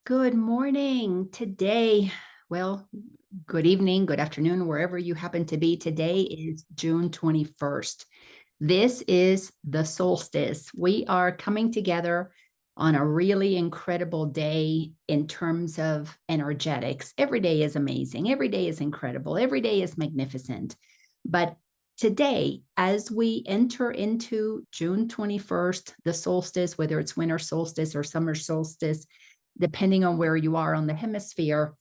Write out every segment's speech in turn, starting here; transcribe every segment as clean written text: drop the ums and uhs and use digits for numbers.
Good morning. Today, well, good evening, good afternoon, wherever you happen to be. Today is June 21st. This is the solstice. We are coming together on a really incredible day in terms of energetics. Every day is amazing. Every day is incredible. Every day is magnificent. But today, as we enter into June 21st, the solstice, whether it's winter solstice or summer solstice, depending on where you are on the hemisphere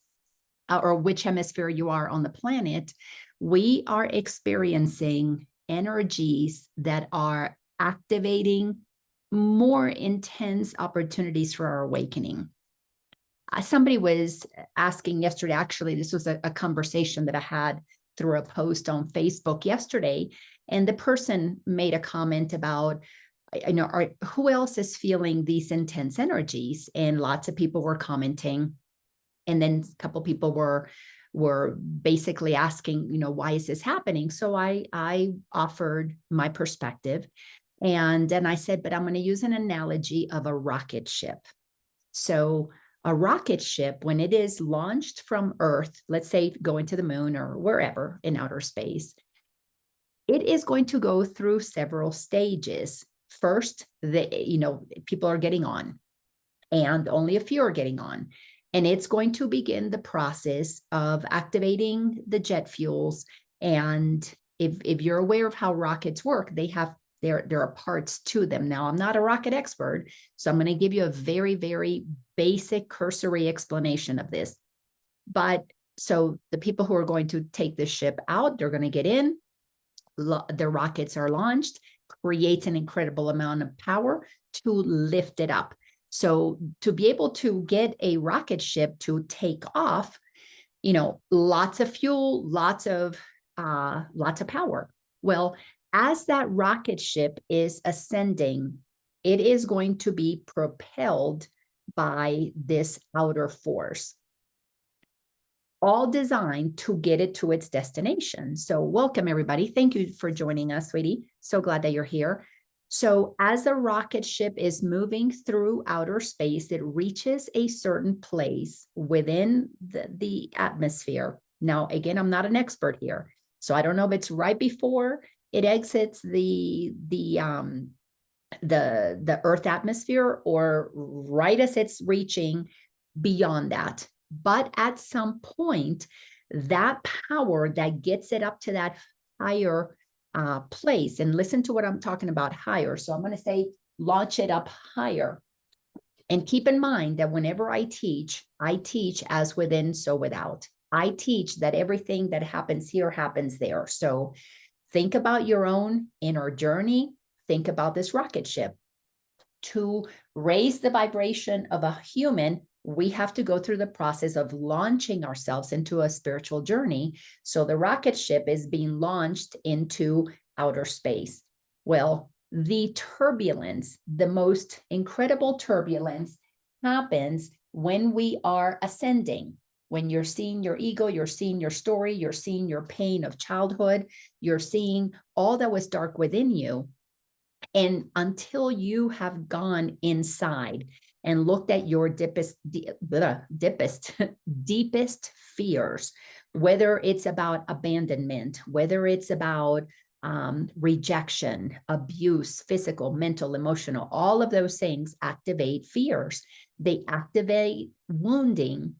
or which hemisphere you are on the planet, we are experiencing energies that are activating more intense opportunities for our awakening. Somebody was asking yesterday, actually, this was a conversation that I had through a post on Facebook yesterday, and the person made a comment about, who else is feeling these intense energies? And lots of people were commenting. And then a couple of people were basically asking, why is this happening? So I offered my perspective. And then I said, but I'm going to use an analogy of a rocket ship. So a rocket ship, when it is launched from Earth, let's say going to the moon or wherever in outer space, it is going to go through several stages. First, people are getting on, and only a few are getting on. And it's going to begin the process of activating the jet fuels. And if you're aware of how rockets work, there are parts to them. Now, I'm not a rocket expert, so I'm going to give you a very, very basic cursory explanation of this. But so the people who are going to take this ship out, they're going to get in, the rockets are launched, creates an incredible amount of power to lift it up. So to be able to get a rocket ship to take off, lots of fuel, lots of power. Well, as that rocket ship is ascending, it is going to be propelled by this outer force, all designed to get it to its destination. So welcome, everybody. Thank you for joining us, sweetie. So glad that you're here. So as the rocket ship is moving through outer space, it reaches a certain place within the atmosphere. Now, again, I'm not an expert here, so I don't know if it's right before it exits the Earth atmosphere or right as it's reaching beyond that. But at some point, that power that gets it up to that higher place, and listen to what I'm talking about, higher. So I'm going to say launch it up higher. And keep in mind that whenever I teach as within, so without. I teach that everything that happens here happens there. So think about your own inner journey. Think about this rocket ship. To raise the vibration of a human, we have to go through the process of launching ourselves into a spiritual journey. So the rocket ship is being launched into outer space. Well, the turbulence, the most incredible turbulence, happens when we are ascending. When you're seeing your ego, you're seeing your story, you're seeing your pain of childhood, you're seeing all that was dark within you. And until you have gone inside and looked at your deepest fears, whether it's about abandonment, whether it's about rejection, abuse, physical, mental, emotional, all of those things activate fears. They activate wounding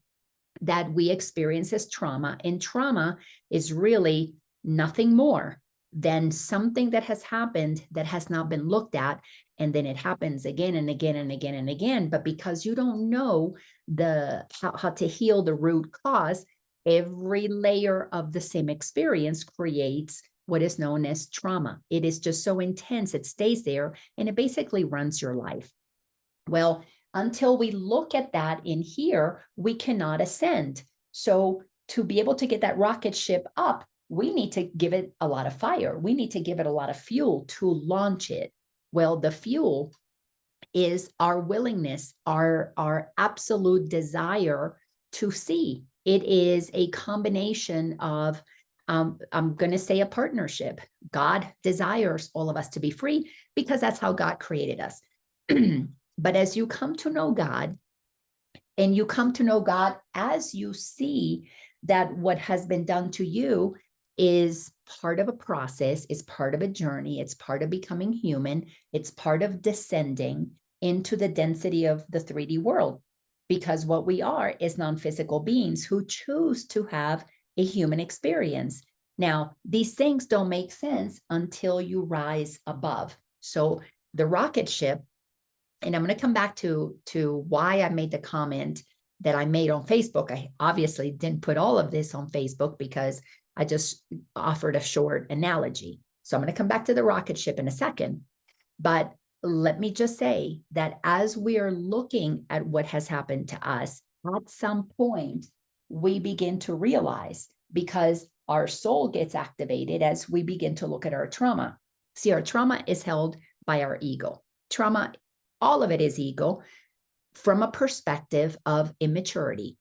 that we experience as trauma. And trauma is really nothing more than something that has happened that has not been looked at, and then it happens again and again and again and again. But because you don't know how to heal the root cause, every layer of the same experience creates what is known as trauma. It is just so intense, it stays there, and it basically runs your life. Well, until we look at that in here, we cannot ascend. So to be able to get that rocket ship up, we need to give it a lot of fire. We need to give it a lot of fuel to launch it. Well, the fuel is our willingness, our absolute desire to see. It is a combination of, I'm going to say, a partnership. God desires all of us to be free because that's how God created us. But as you come to know God, And you come to know God as you see that what has been done to you is part of a process, is part of a journey, it's part of becoming human, it's part of descending into the density of the 3D world. Because what we are is non-physical beings who choose to have a human experience. Now, these things don't make sense until you rise above. So the rocket ship, and I'm going to come back to why I made the comment that I made on Facebook. I obviously didn't put all of this on Facebook because I just offered a short analogy. So I'm going to come back to the rocket ship in a second. But let me just say that as we are looking at what has happened to us, at some point, we begin to realize, because our soul gets activated as we begin to look at our trauma. See, our trauma is held by our ego. Trauma, all of it is ego from a perspective of immaturity.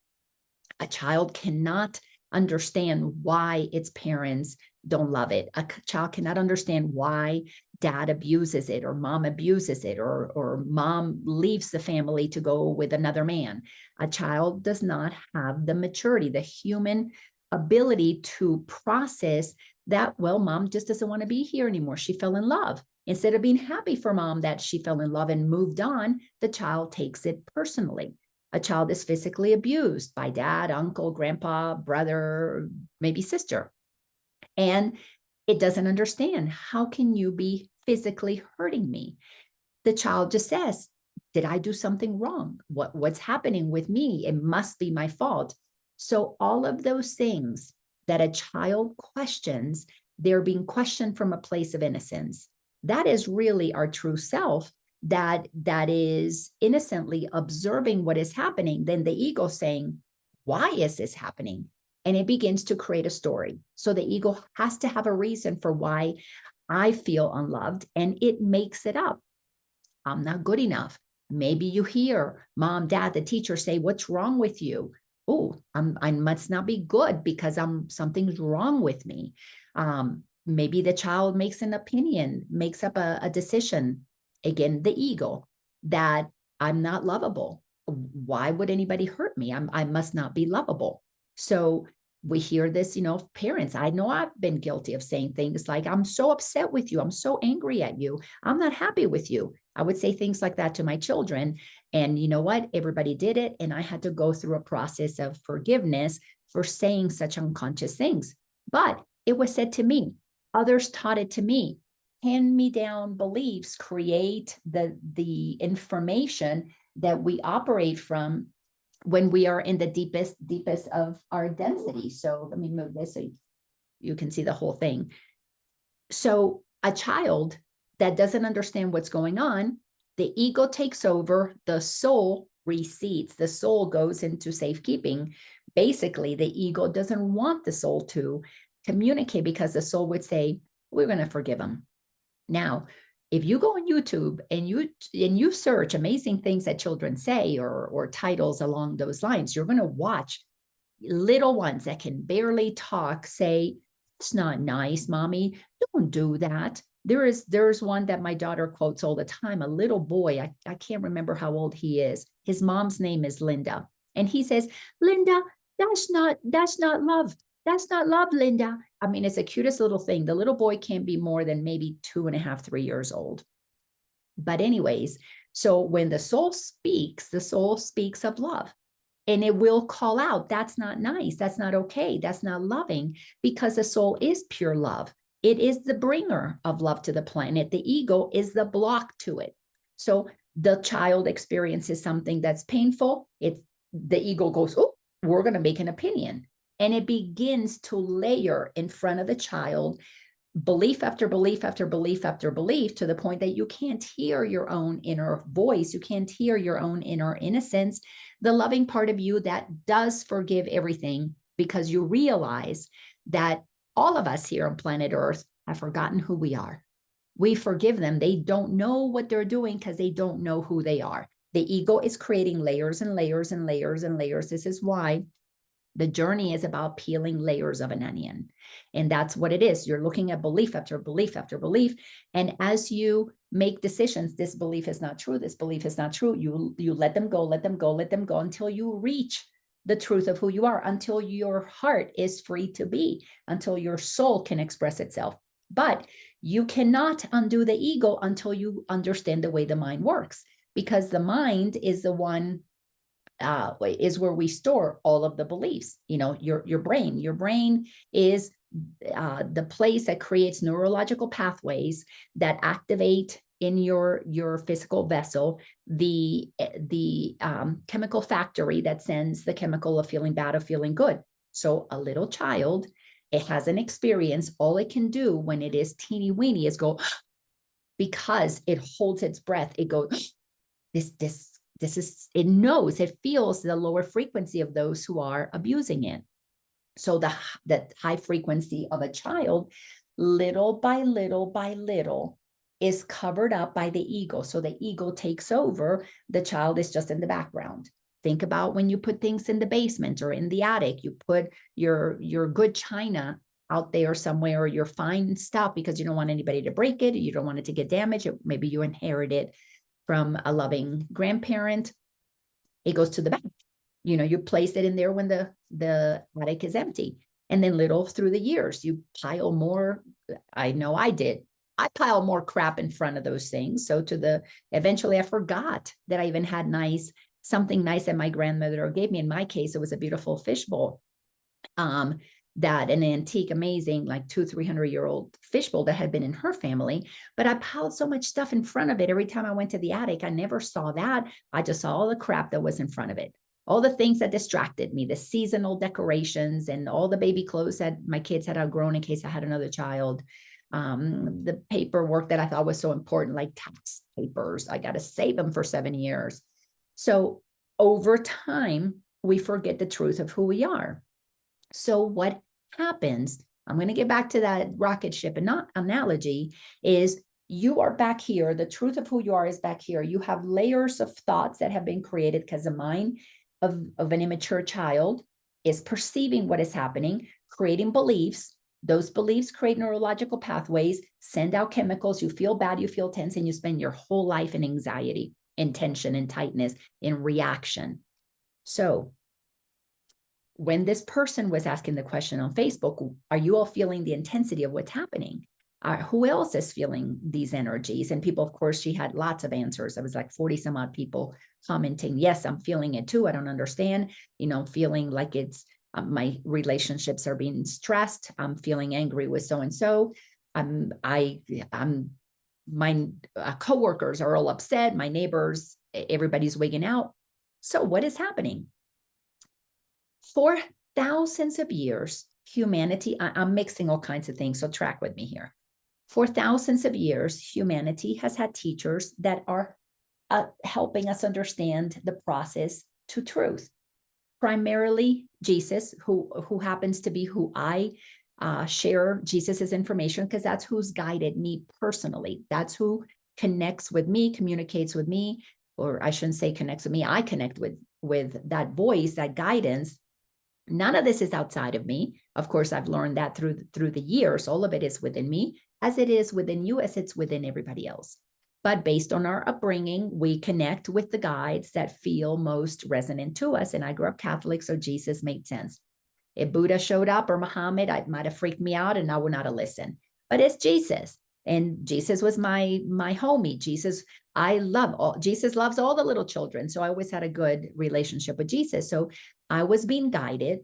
A child cannot understand why its parents don't love it. A child cannot understand why dad abuses it or mom abuses it or mom leaves the family to go with another man. A child does not have the maturity, the human ability to process that, well, mom just doesn't want to be here anymore. She fell in love. Instead of being happy for mom that she fell in love and moved on, the child takes it personally. A child is physically abused by dad, uncle, grandpa, brother, maybe sister. And it doesn't understand, how can you be physically hurting me? The child just says, did I do something wrong? What's happening with me? It must be my fault. So all of those things that a child questions, they're being questioned from a place of innocence. That is really our true self that is innocently observing what is happening. Then the ego saying, why is this happening? And it begins to create a story. So the ego has to have a reason for why I feel unloved, and it makes it up. I'm not good enough. Maybe you hear mom, dad, the teacher say, what's wrong with you? Oh, I must not be good because something's wrong with me. Maybe the child makes an opinion, makes up a decision. Again, the ego, that I'm not lovable. Why would anybody hurt me? I must not be lovable. So we hear this, parents, I know I've been guilty of saying things like, I'm so upset with you. I'm so angry at you. I'm not happy with you. I would say things like that to my children. And you know what? Everybody did it. And I had to go through a process of forgiveness for saying such unconscious things. But it was said to me. Others taught it to me. Hand-me-down beliefs create the information that we operate from when we are in the deepest of our density. So let me move this so you can see the whole thing. So a child that doesn't understand what's going on, the ego takes over, the soul recedes, the soul goes into safekeeping. Basically, the ego doesn't want the soul to communicate because the soul would say, we're going to forgive him. Now, if you go on YouTube and you search amazing things that children say or titles along those lines, you're going to watch little ones that can barely talk say, it's not nice, mommy. Don't do that. There's one that my daughter quotes all the time, a little boy. I can't remember how old he is. His mom's name is Linda. And he says, Linda, that's not love. That's not love, Linda. I mean, it's the cutest little thing. The little boy can't be more than maybe 2.5, 3 years old. But anyways, so when the soul speaks of love. And it will call out, that's not nice. That's not okay. That's not loving, because the soul is pure love. It is the bringer of love to the planet. The ego is the block to it. So the child experiences something that's painful. The ego goes, oh, we're going to make an opinion. And it begins to layer in front of the child belief after belief after belief after belief, to the point that you can't hear your own inner voice. You can't hear your own inner innocence, the loving part of you that does forgive everything, because you realize that all of us here on planet Earth have forgotten who we are. We forgive them. They don't know what they're doing because they don't know who they are. The ego is creating layers and layers and layers and layers. This is why The journey is about peeling layers of an onion. And that's what it is. You're looking at belief after belief after belief. And as you make decisions, this belief is not true, this belief is not true, you let them go, let them go, let them go until you reach the truth of who you are, until your heart is free to be, until your soul can express itself. But you cannot undo the ego until you understand the way the mind works, because the mind is the one is where we store all of the beliefs. You know, your brain is the place that creates neurological pathways that activate in your physical vessel the chemical factory that sends the chemical of feeling bad, of feeling good. So a little child, it has an experience. All it can do when it is teeny weeny is go, because it holds its breath, it goes, this is, it knows, it feels the lower frequency of those who are abusing it. So the high frequency of a child, little by little by little, is covered up by the ego. So the ego takes over, the child is just in the background. Think about when you put things in the basement or in the attic, you put your good china out there somewhere, or your fine stuff, because you don't want anybody to break it, you don't want it to get damaged, or maybe you inherit it from a loving grandparent. It goes to the back. You know, you place it in there when the attic is empty. And then little through the years, you pile more. I know I did. I pile more crap in front of those things. So eventually I forgot that I even had something nice that my grandmother gave me. In my case, it was a beautiful fishbowl. That an antique, amazing, like 200-300-year-old fishbowl that had been in her family. But I piled so much stuff in front of it. Every time I went to the attic, I never saw that. I just saw all the crap that was in front of it. All the things that distracted me, the seasonal decorations and all the baby clothes that my kids had outgrown in case I had another child. The paperwork that I thought was so important, like tax papers. I got to save them for 7 years. So over time, we forget the truth of who we are. So what happens, I'm going to get back to that rocket ship analogy, is you are back here. The truth of who you are is back here. You have layers of thoughts that have been created because the mind of an immature child is perceiving what is happening, creating beliefs. Those beliefs create neurological pathways, send out chemicals. You feel bad, you feel tense, and you spend your whole life in anxiety, in tension, in tightness, in reaction. So when this person was asking the question on Facebook, are you all feeling the intensity of what's happening? Who else is feeling these energies? And people, of course, she had lots of answers. It was like 40 some odd people commenting, yes, I'm feeling it too. I don't understand, feeling like it's my relationships are being stressed. I'm feeling angry with so-and-so. My coworkers are all upset. My neighbors, everybody's wigging out. So what is happening? For thousands of years, humanity, I'm mixing all kinds of things, so track with me here. For thousands of years, humanity has had teachers that are helping us understand the process to truth. Primarily Jesus, who happens to be who I share Jesus's information, because that's who's guided me personally. That's who connects with me, communicates with me, or I shouldn't say connects with me. I connect with that voice, that guidance. None of this is outside of me. Of course, I've learned that through the years. All of it is within me, as it is within you, as it's within everybody else. But based on our upbringing, we connect with the guides that feel most resonant to us. And I grew up Catholic, so Jesus made sense. If Buddha showed up or Muhammad, it might have freaked me out and I would not have listened. But it's Jesus. And Jesus was my homie. Jesus loves all the little children. So I always had a good relationship with Jesus. So I was being guided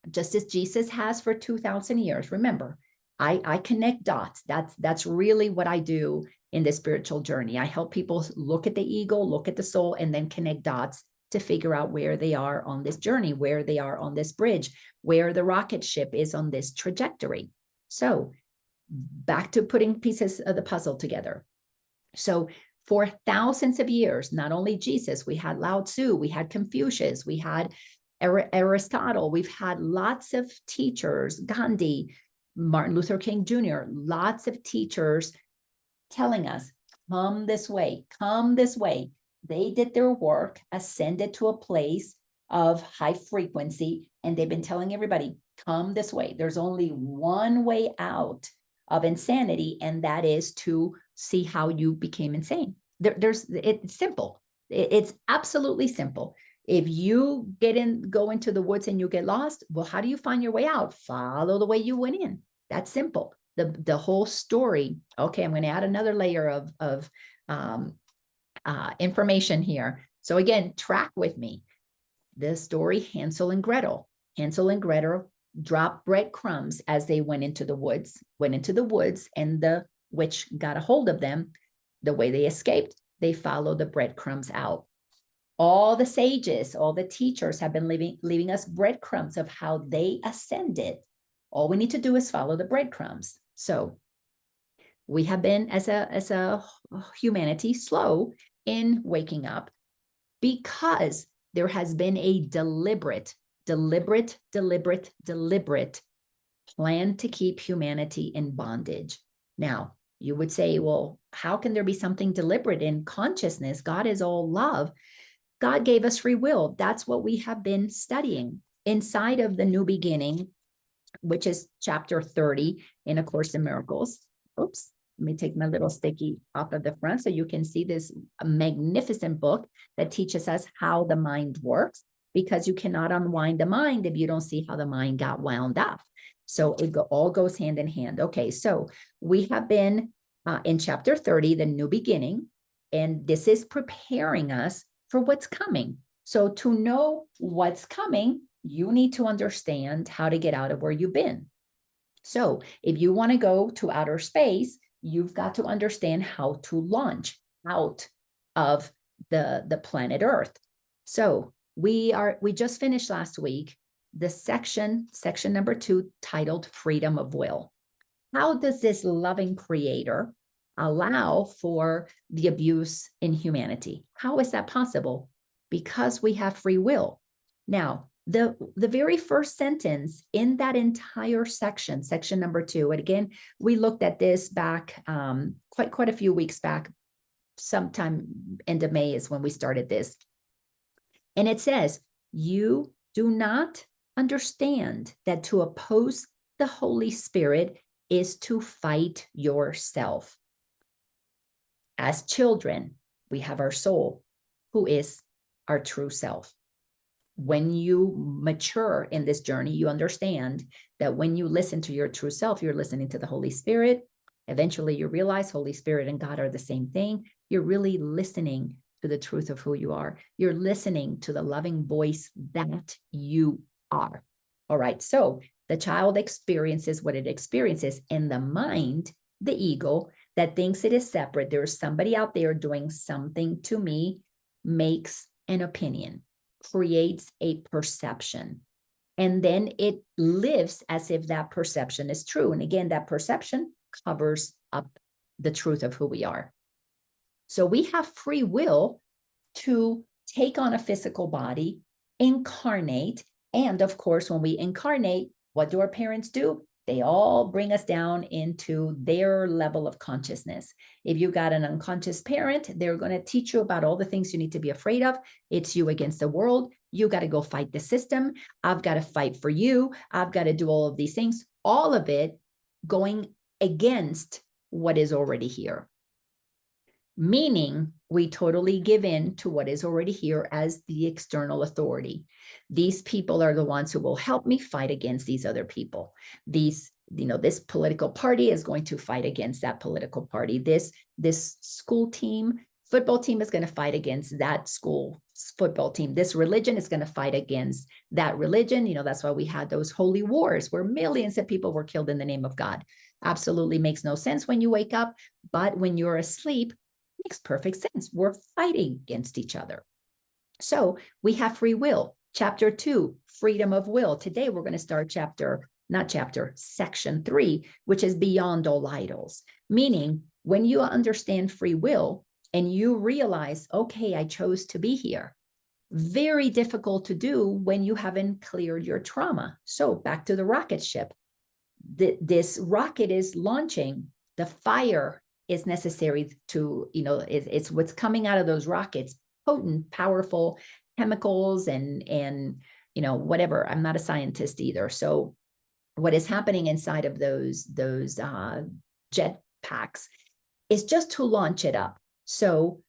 just as Jesus has for 2,000 years. Remember, I connect dots. That's really what I do in this spiritual journey. I help people look at the ego, look at the soul, and then connect dots to figure out where they are on this journey, where they are on this bridge, where the rocket ship is on this trajectory. So back to putting pieces of the puzzle together. So for thousands of years, not only Jesus, we had Lao Tzu, we had Confucius, we had Aristotle, we've had lots of teachers, Gandhi, Martin Luther King Jr., lots of teachers telling us, come this way, come this way. They did their work, ascended to a place of high frequency, and they've been telling everybody, come this way. There's only one way out of insanity, and that is to see how you became insane. It's simple. It's absolutely simple. If you go into the woods and you get lost, well, how do you find your way out? Follow the way you went in. That's simple. The whole story. Okay, I'm going to add another layer of information here. So again, track with me. The story, Hansel and Gretel. Hansel and Gretel dropped breadcrumbs as they went into the woods, and the witch got a hold of them. The way they escaped, they followed the breadcrumbs out. All the sages, all the teachers have been leaving us breadcrumbs of how they ascended. All we need to do is follow the breadcrumbs. So we have been, as a humanity, slow in waking up, because there has been a deliberate plan to keep humanity in bondage. Now, you would say, well, how can there be something deliberate in consciousness? God is all love. God gave us free will. That's what we have been studying inside of the New Beginning, which is chapter 30 in A Course in Miracles. Oops, let me take my little sticky off of the front so you can see this magnificent book that teaches us how the mind works, because you cannot unwind the mind if you don't see how the mind got wound up. So it all goes hand in hand. Okay, so we have been in chapter 30, the New Beginning, and this is preparing us for what's coming. So to know what's coming, you need to understand how to get out of where you've been. So if you want to go to outer space, you've got to understand how to launch out of the planet Earth. So we just finished last week the section number 2, titled Freedom of Will. How does this loving creator allow for the abuse in humanity? How is that possible? Because we have free will. Now, the very first sentence in that entire section number 2, and again, we looked at this back quite a few weeks back, sometime end of May is when we started this. And it says, you do not understand that to oppose the Holy Spirit is to fight yourself. As children, we have our soul, who is our true self. When you mature in this journey, you understand that when you listen to your true self, you're listening to the Holy Spirit. Eventually, you realize Holy Spirit and God are the same thing. You're really listening to the truth of who you are. You're listening to the loving voice that you are. All right, so the child experiences what it experiences, and the mind, the ego, that thinks it is separate, there's somebody out there doing something to me, makes an opinion, creates a perception, and then it lives as if that perception is true. And again, that perception covers up the truth of who we are. So we have free will to take on a physical body, incarnate, and of course, when we incarnate, what do our parents do? They all bring us down into their level of consciousness. If you got an unconscious parent, they're going to teach you about all the things you need to be afraid of. It's you against the world. You got to go fight the system. I've got to fight for you. I've got to do all of these things. All of it going against what is already here. Meaning we totally give in to what is already here as the external authority. These people are the ones who will help me fight against these other people. This political party is going to fight against that political party. This school team, football team is going to fight against that school football team. This religion is going to fight against that religion. That's why we had those holy wars where millions of people were killed in the name of God. Absolutely makes no sense when you wake up, but when you're asleep, makes perfect sense. We're fighting against each other. So we have free will. Chapter 2, freedom of will. Today we're going to start section 3, which is beyond all idols. Meaning when you understand free will and you realize, okay, I chose to be here. Very difficult to do when you haven't cleared your trauma. So back to the rocket ship. This rocket is launching. The fire is necessary to, it's what's coming out of those rockets, potent, powerful chemicals and whatever. I'm not a scientist either. So what is happening inside of those jet packs is just to launch it up. So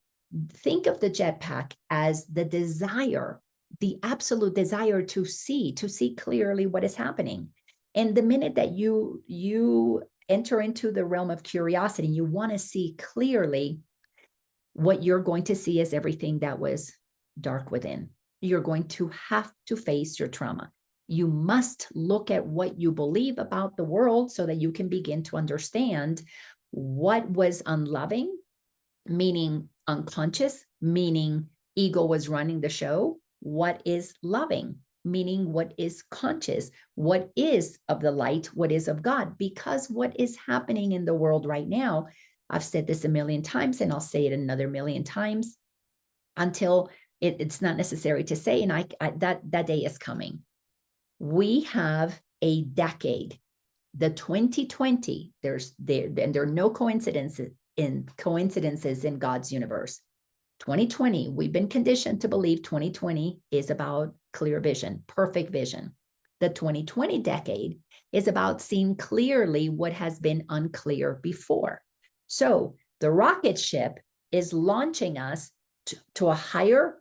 think of the jetpack as the desire, the absolute desire to see clearly what is happening. And the minute that you enter into the realm of curiosity, you want to see clearly, what you're going to see is everything that was dark within. You're going to have to face your trauma. You must look at what you believe about the world so that you can begin to understand what was unloving, meaning unconscious, meaning ego was running the show. What is loving, meaning what is conscious, what is of the light, what is of God. Because what is happening in the world right now, I've said this a million times and I'll say it another million times until it's not necessary to say, and that day is coming. We have a decade, the 2020, there are no coincidences in God's universe. 2020, we've been conditioned to believe 2020 is about clear vision, perfect vision. The 2020 decade is about seeing clearly what has been unclear before. So the rocket ship is launching us to a higher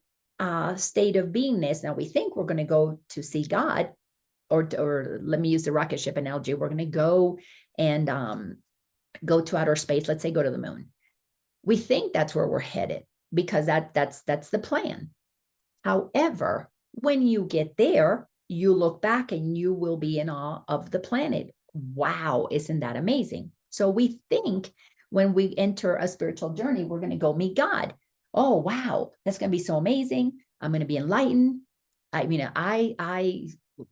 state of beingness. Now we think we're going to go to see God, or let me use the rocket ship analogy. We're going to go and go to outer space. Let's say go to the moon. We think that's where we're headed because that's the plan. However, when you get there, you look back and you will be in awe of the planet. Wow, isn't that amazing? So we think when we enter a spiritual journey, we're going to go meet God. Oh, wow, that's going to be so amazing. I'm going to be enlightened. I mean, I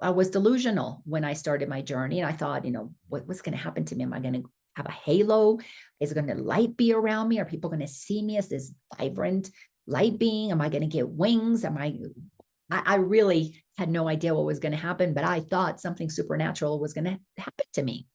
was delusional when I started my journey, and I thought, what's going to happen to me? Am I going to have a halo? Is going to light be around me? Are people going to see me as this vibrant light being? Am I going to get wings? I really had no idea what was going to happen, but I thought something supernatural was going to happen to me.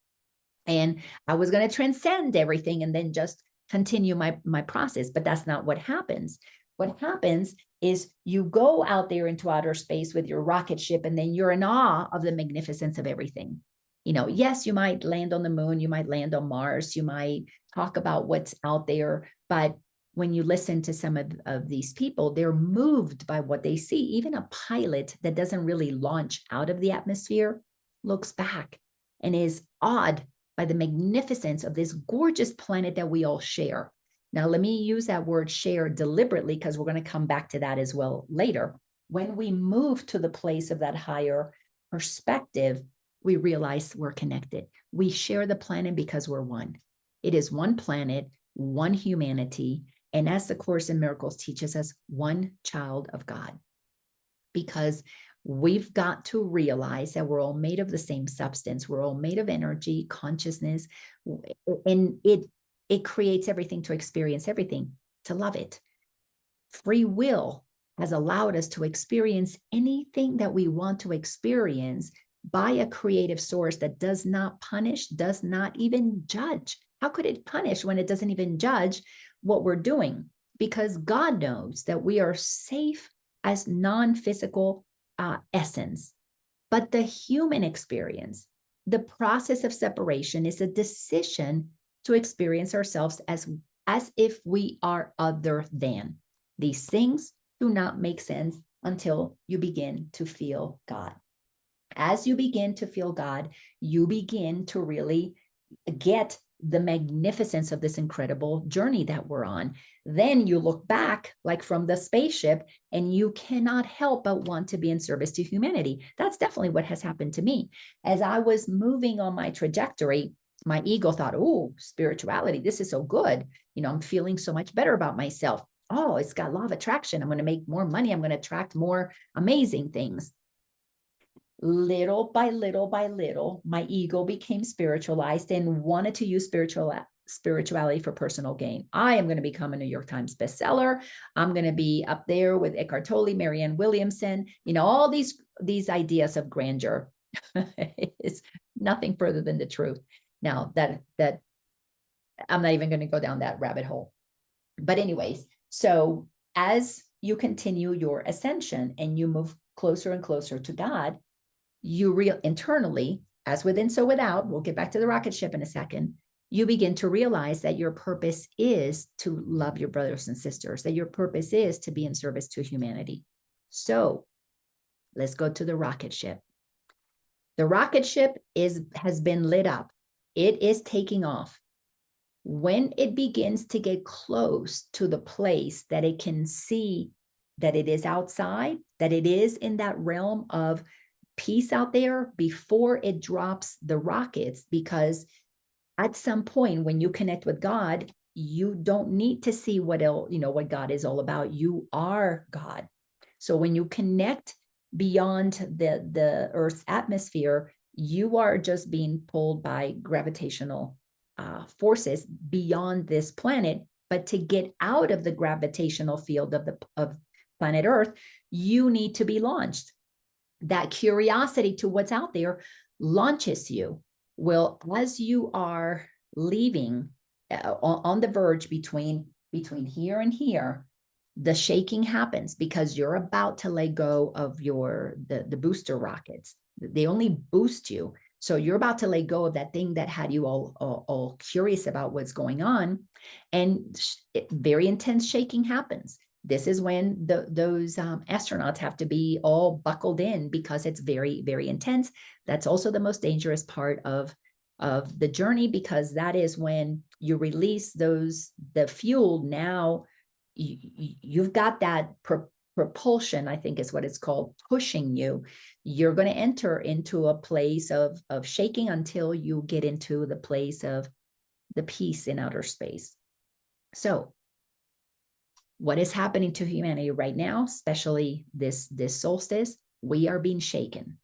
And I was going to transcend everything and then just continue my process. But that's not what happens. What happens is you go out there into outer space with your rocket ship, and then you're in awe of the magnificence of everything. Yes, you might land on the moon, you might land on Mars, you might talk about what's out there, but when you listen to some of these people, they're moved by what they see. Even a pilot that doesn't really launch out of the atmosphere looks back and is awed by the magnificence of this gorgeous planet that we all share. Now, let me use that word share deliberately because we're going to come back to that as well later. When we move to the place of that higher perspective, we realize we're connected. We share the planet because we're one. It is one planet, one humanity, and as the Course in Miracles teaches us, one child of God. Because we've got to realize that we're all made of the same substance. We're all made of energy, consciousness, and it creates everything to experience everything, to love it. Free will has allowed us to experience anything that we want to experience by a creative source that does not punish, does not even judge. How could it punish when it doesn't even judge what we're doing? Because God knows that we are safe as non-physical essence. But the human experience, the process of separation, is a decision to experience ourselves as if we are other than. These things do not make sense until you begin to feel God. As you begin to feel God, you begin to really get the magnificence of this incredible journey that we're on. Then you look back like from the spaceship and you cannot help but want to be in service to humanity. That's definitely what has happened to me. As I was moving on my trajectory, my ego thought, oh, spirituality, this is so good. I'm feeling so much better about myself. Oh, it's got law of attraction. I'm going to make more money. I'm going to attract more amazing things. Little by little by little, my ego became spiritualized and wanted to use spirituality for personal gain. I am going to become a New York Times bestseller. I'm going to be up there with Eckhart Tolle, Marianne Williamson, all these ideas of grandeur. It's nothing further than the truth. Now that I'm not even going to go down that rabbit hole. But anyways, so as you continue your ascension and you move closer and closer to God, you internally, as within, so without, we'll get back to the rocket ship in a second, you begin to realize that your purpose is to love your brothers and sisters, that your purpose is to be in service to humanity. So let's go to the rocket ship. The rocket ship has been lit up. It is taking off. When it begins to get close to the place that it can see that it is outside, that it is in that realm of peace out there, before it drops the rockets, because at some point when you connect with God, you don't need to see what God is all about. You are God. So when you connect beyond the Earth's atmosphere, you are just being pulled by gravitational forces beyond this planet. But to get out of the gravitational field of planet Earth, you need to be launched. That curiosity to what's out there launches you. Well, as you are leaving on the verge between here and here, the shaking happens because you're about to let go of the booster rockets. They only boost you. So you're about to let go of that thing that had you all curious about what's going on. And very intense shaking happens. This is when those astronauts have to be all buckled in because it's very, very intense. That's also the most dangerous part of the journey, because that is when you release the fuel. Now you've got that propulsion, I think is what it's called, pushing you. You're going to enter into a place of shaking until you get into the place of the peace in outer space. So what is happening to humanity right now, especially this solstice, we are being shaken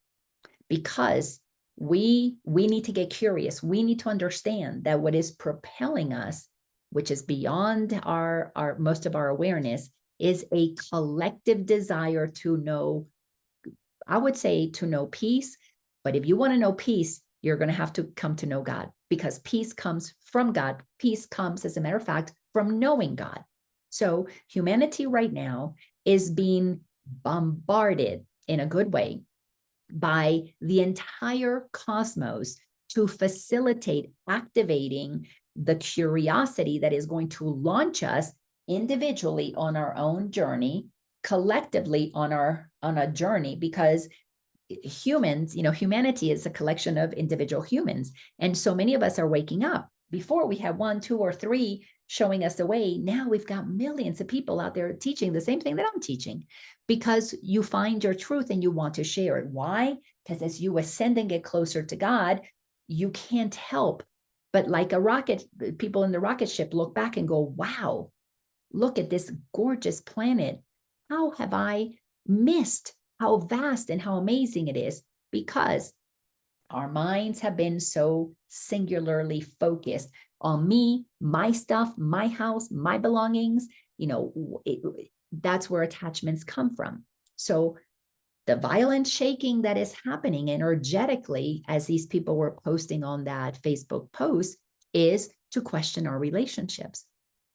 because we need to get curious. We need to understand that what is propelling us, which is beyond our most of our awareness, is a collective desire to know, I would say, to know peace. But if you want to know peace, you're going to have to come to know God, because peace comes from God. Peace comes, as a matter of fact, from knowing God. So humanity right now is being bombarded in a good way by the entire cosmos to facilitate activating the curiosity that is going to launch us individually on our own journey, collectively on a journey, because humans, humanity is a collection of individual humans. And so many of us are waking up. Before we had 1, 2, or 3 showing us the way. Now we've got millions of people out there teaching the same thing that I'm teaching, because you find your truth and you want to share it. Why? Because as you ascend and get closer to God, you can't help but, like a rocket, people in the rocket ship look back and go, wow, look at this gorgeous planet. How have I missed how vast and how amazing it is? Because our minds have been so singularly focused on me, my stuff, my house, my belongings. That's where attachments come from. So the violent shaking that is happening energetically, as these people were posting on that Facebook post, is to question our relationships.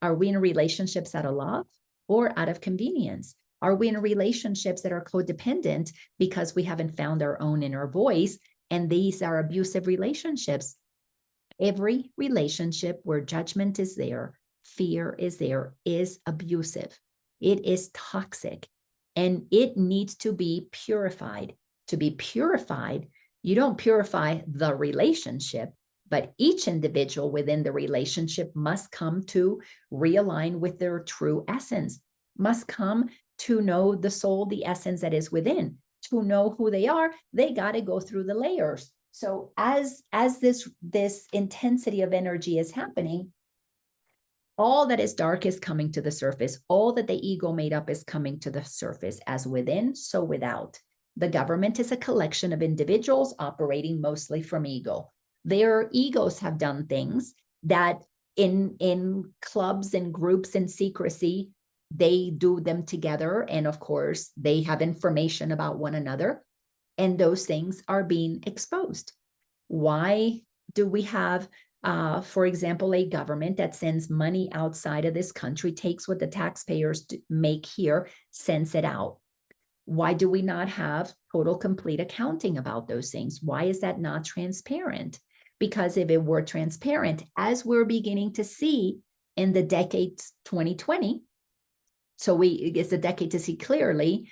Are we in relationships out of love or out of convenience? Are we in relationships that are codependent because we haven't found our own inner voice? And these are abusive relationships. Every relationship where judgment is there, fear is there, is abusive. It is toxic, and it needs to be purified. To be purified, you don't purify the relationship, but each individual within the relationship must come to realign with their true essence, must come to know the soul, the essence that is within. To know who they are, they got to go through the layers. So as this intensity of energy is happening, all that is dark is coming to the surface. All that the ego made up is coming to the surface. As within, so without. The government is a collection of individuals operating mostly from ego. Their egos have done things that in clubs and groups in secrecy, they do them together. And of course, they have information about one another. And those things are being exposed. Why do we have, for example, a government that sends money outside of this country, takes what the taxpayers make here, sends it out? Why do we not have total, complete accounting about those things? Why is that not transparent? Because if it were transparent, as we're beginning to see in the decade 2020, so it's a decade to see clearly,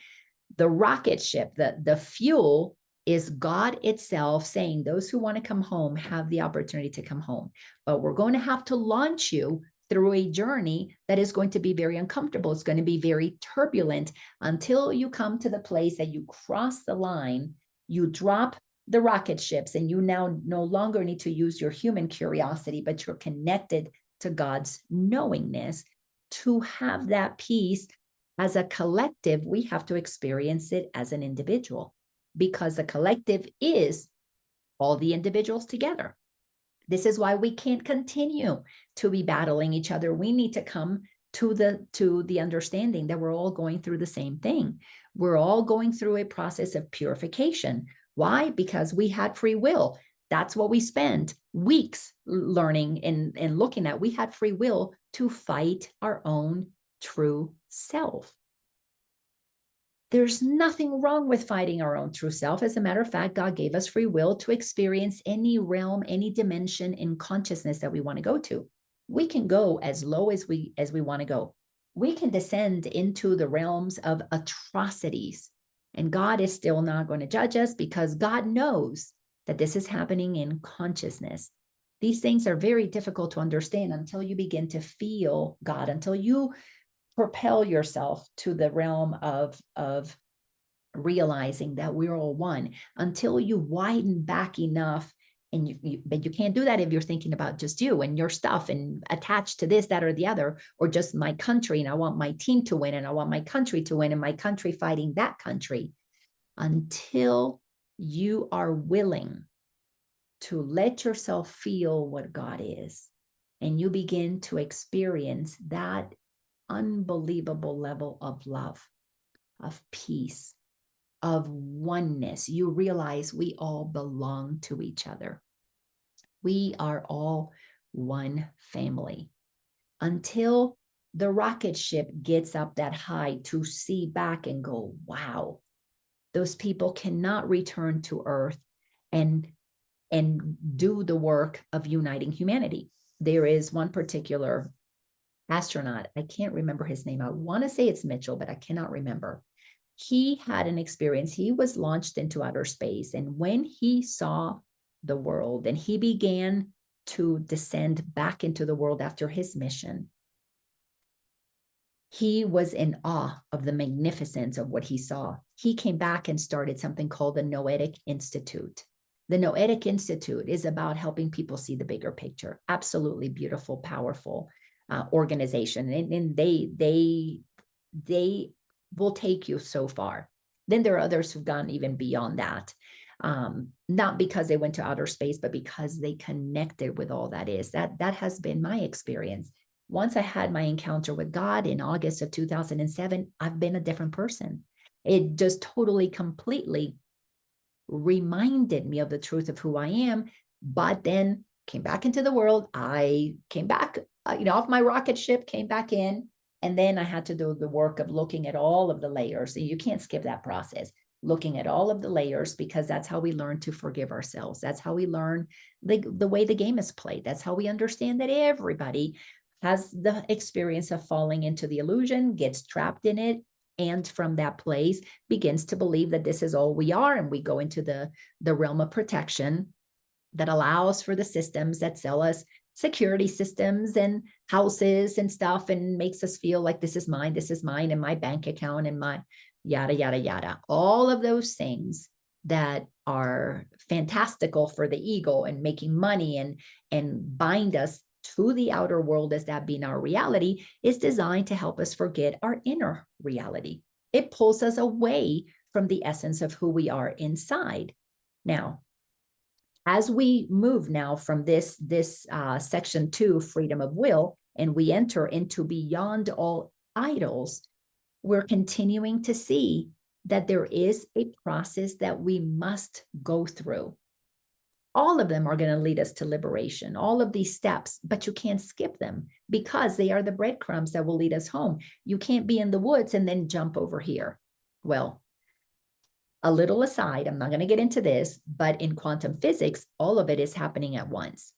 the rocket ship, the fuel is God itself saying, those who want to come home have the opportunity to come home. But we're going to have to launch you through a journey that is going to be very uncomfortable. It's going to be very turbulent until you come to the place that you cross the line, you drop the rocket ships, and you now no longer need to use your human curiosity, but you're connected to God's knowingness. To have that peace as a collective, we have to experience it as an individual, because the collective is all the individuals together. This is why we can't continue to be battling each other. We need to come to the understanding that we're all going through the same thing. We're all going through a process of purification. Why? Because we had free will. That's what we spent weeks learning and looking at. We had free will to fight our own true self. There's nothing wrong with fighting our own true self. As a matter of fact, God gave us free will to experience any realm, any dimension in consciousness that we want to go to. We can go as low as we want to go. We can descend into the realms of atrocities, and God is still not going to judge us, because God knows that this is happening in consciousness. These things are very difficult to understand until you begin to feel God, until you propel yourself to the realm of realizing that we're all one, until you widen back enough. And but you can't do that if you're thinking about just you and your stuff and attached to this, that, or the other, or just my country. And I want my team to win, and I want my country to win, and my country fighting that country. Until you are willing to let yourself feel what God is, and you begin to experience that unbelievable level of love, of peace, of oneness, you realize we all belong to each other. We are all one family. Until the rocket ship gets up that high to see back and go, wow, those people cannot return to Earth and do the work of uniting humanity. There is one particular astronaut, I can't remember his name. I want to say it's Mitchell, but I cannot remember. He had an experience. He was launched into outer space, and when he saw the world and he began to descend back into the world after his mission, he was in awe of the magnificence of what he saw. He came back and started something called the Noetic Institute. The Noetic Institute is about helping people see the bigger picture. Absolutely beautiful, powerful organization, and they will take you so far. Then there are others who've gone even beyond that, not because they went to outer space, but because they connected with all that is. That has been my experience. Once I had my encounter with God in August of 2007, I've been a different person. It just totally, completely reminded me of the truth of who I am, but then came back into the world. I came back, off my rocket ship, came back in, and then I had to do the work of looking at all of the layers. And you can't skip that process, looking at all of the layers, because that's how we learn to forgive ourselves. That's how we learn the way the game is played. That's how we understand that everybody has the experience of falling into the illusion, gets trapped in it, and from that place begins to believe that this is all we are. And we go into the realm of protection that allows for the systems that sell us security systems and houses and stuff, and makes us feel like this is mine, and my bank account, and my yada, yada, yada. All of those things that are fantastical for the ego and making money and bind us to the outer world as that being our reality, is designed to help us forget our inner reality. It pulls us away from the essence of who we are inside. Now, as we move now from this section 2, freedom of will, and we enter into beyond all idols, we're continuing to see that there is a process that we must go through. All of them are going to lead us to liberation, all of these steps, but you can't skip them, because they are the breadcrumbs that will lead us home. You can't be in the woods and then jump over here. Well, A little aside, I'm not going to get into this, but in quantum physics, all of it is happening at once.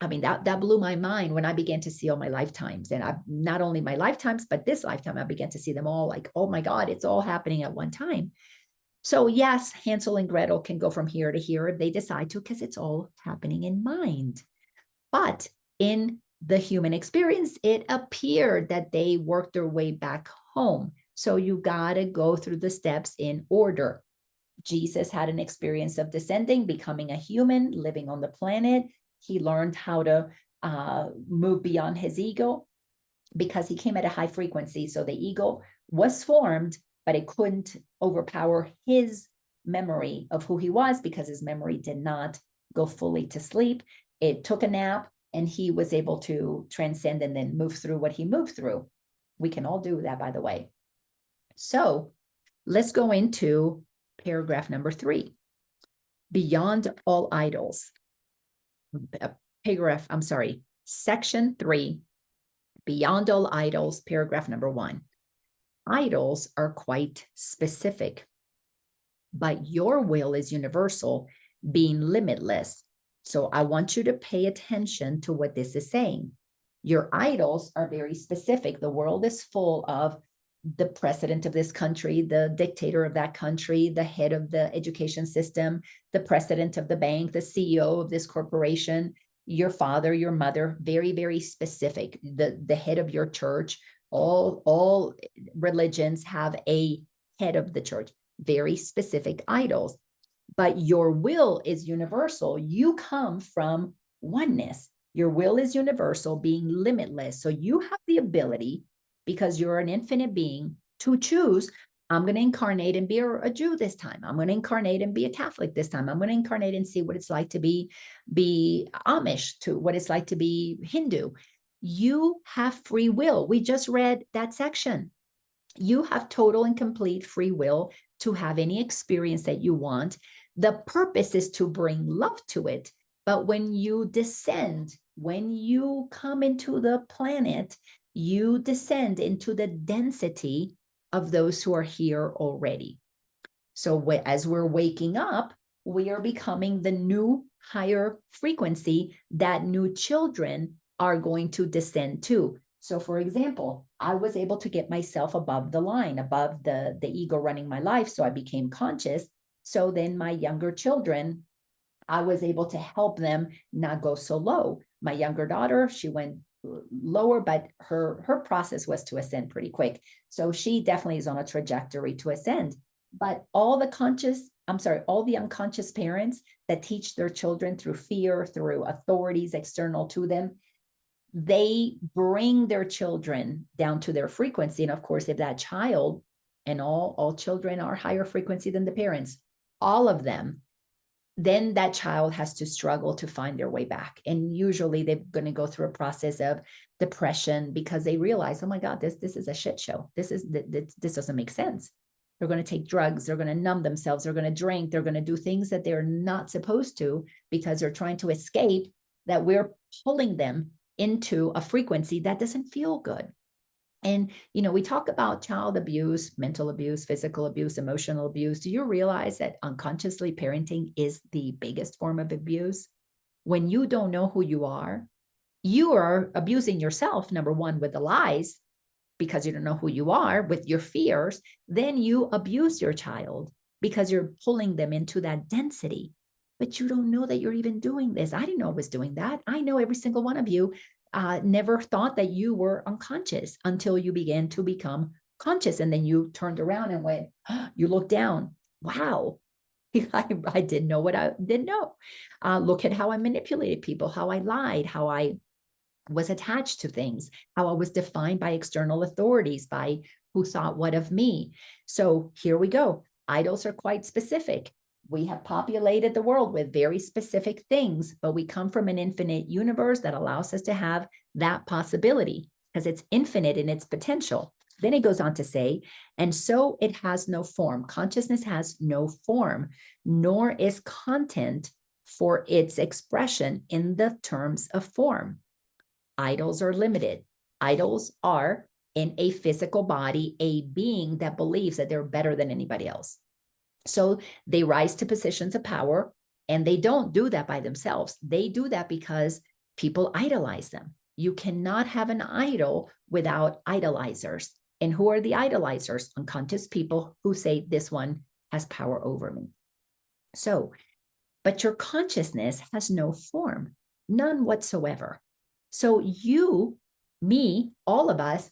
I mean, that blew my mind when I began to see all my lifetimes. And not only my lifetimes, but this lifetime, I began to see them all like, oh my God, it's all happening at one time. So yes, Hansel and Gretel can go from here to here if they decide to, because it's all happening in mind. But in the human experience, it appeared that they worked their way back home. So you got to go through the steps in order. Jesus had an experience of descending, becoming a human, living on the planet. He learned how to move beyond his ego because he came at a high frequency. So the ego was formed, but it couldn't overpower his memory of who he was because his memory did not go fully to sleep. It took a nap and he was able to transcend and then move through what he moved through. We can all do that, by the way. So let's go into paragraph number 3. Beyond all idols. Section 3, beyond all idols, paragraph number 1. Idols are quite specific, but your will is universal, being limitless. So I want you to pay attention to what this is saying. Your idols are very specific. The world is full of the president of this country, the dictator of that country, the head of the education system, the president of the bank, the CEO of this corporation, your father, your mother, very, very specific. The head of your church, all religions have a head of the church, very specific idols. But your will is universal. You come from oneness. Your will is universal, being limitless. So you have the ability, because you're an infinite being, to choose, I'm going to incarnate and be a Jew this time. I'm going to incarnate and be a Catholic this time. I'm going to incarnate and see what it's like to be Amish, to what it's like to be Hindu. You have free will. We just read that section. You have total and complete free will to have any experience that you want. The purpose is to bring love to it. But when you descend, when you come into the planet, you descend into the density of those who are here already. So as we're waking up, we are becoming the new higher frequency that new children are going to descend to. So for example, I was able to get myself above the line, above the ego running my life. So I became conscious. So then my younger children, I was able to help them not go so low. My younger daughter, she went lower, but her process was to ascend pretty quick. So she definitely is on a trajectory to ascend. But all the unconscious parents that teach their children through fear, through authorities external to them, they bring their children down to their frequency. And of course, if that child, and all children are higher frequency than the parents, all of them, then that child has to struggle to find their way back. And usually they're going to go through a process of depression because they realize, oh my God, this is a shit show. This doesn't make sense. They're going to take drugs. They're going to numb themselves. They're going to drink. They're going to do things that they're not supposed to because they're trying to escape that we're pulling them into a frequency that doesn't feel good. And, we talk about child abuse, mental abuse, physical abuse, emotional abuse. Do you realize that unconsciously parenting is the biggest form of abuse? When you don't know who you are abusing yourself, number one, with the lies, because you don't know who you are, with your fears. Then you abuse your child because you're pulling them into that density. But you don't know that you're even doing this. I didn't know I was doing that. I know every single one of you never thought that you were unconscious until you began to become conscious. And then you turned around and went, you looked down. Wow. I didn't know what I didn't know. Look at how I manipulated people, how I lied, how I was attached to things, how I was defined by external authorities, by who thought what of me. So here we go. Idols are quite specific. We have populated the world with very specific things, but we come from an infinite universe that allows us to have that possibility because it's infinite in its potential. Then it goes on to say, and so it has no form. Consciousness has no form, nor is content for its expression in the terms of form. Idols are limited. Idols are in a physical body, a being that believes that they're better than anybody else. So they rise to positions of power, and they don't do that by themselves. They do that because people idolize them. You cannot have an idol without idolizers. And who are the idolizers? Unconscious people who say, this one has power over me. So, but your consciousness has no form, none whatsoever. So you, me, all of us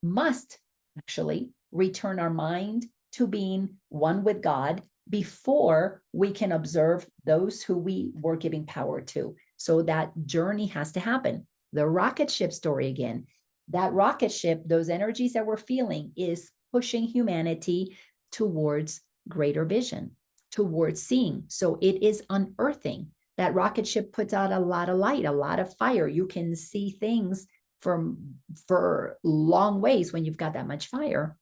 must actually return our mind to being one with God before we can observe those who we were giving power to. So that journey has to happen. The rocket ship story again, that rocket ship, those energies that we're feeling is pushing humanity towards greater vision, towards seeing. So it is unearthing. That rocket ship puts out a lot of light, a lot of fire. You can see things for long ways when you've got that much fire.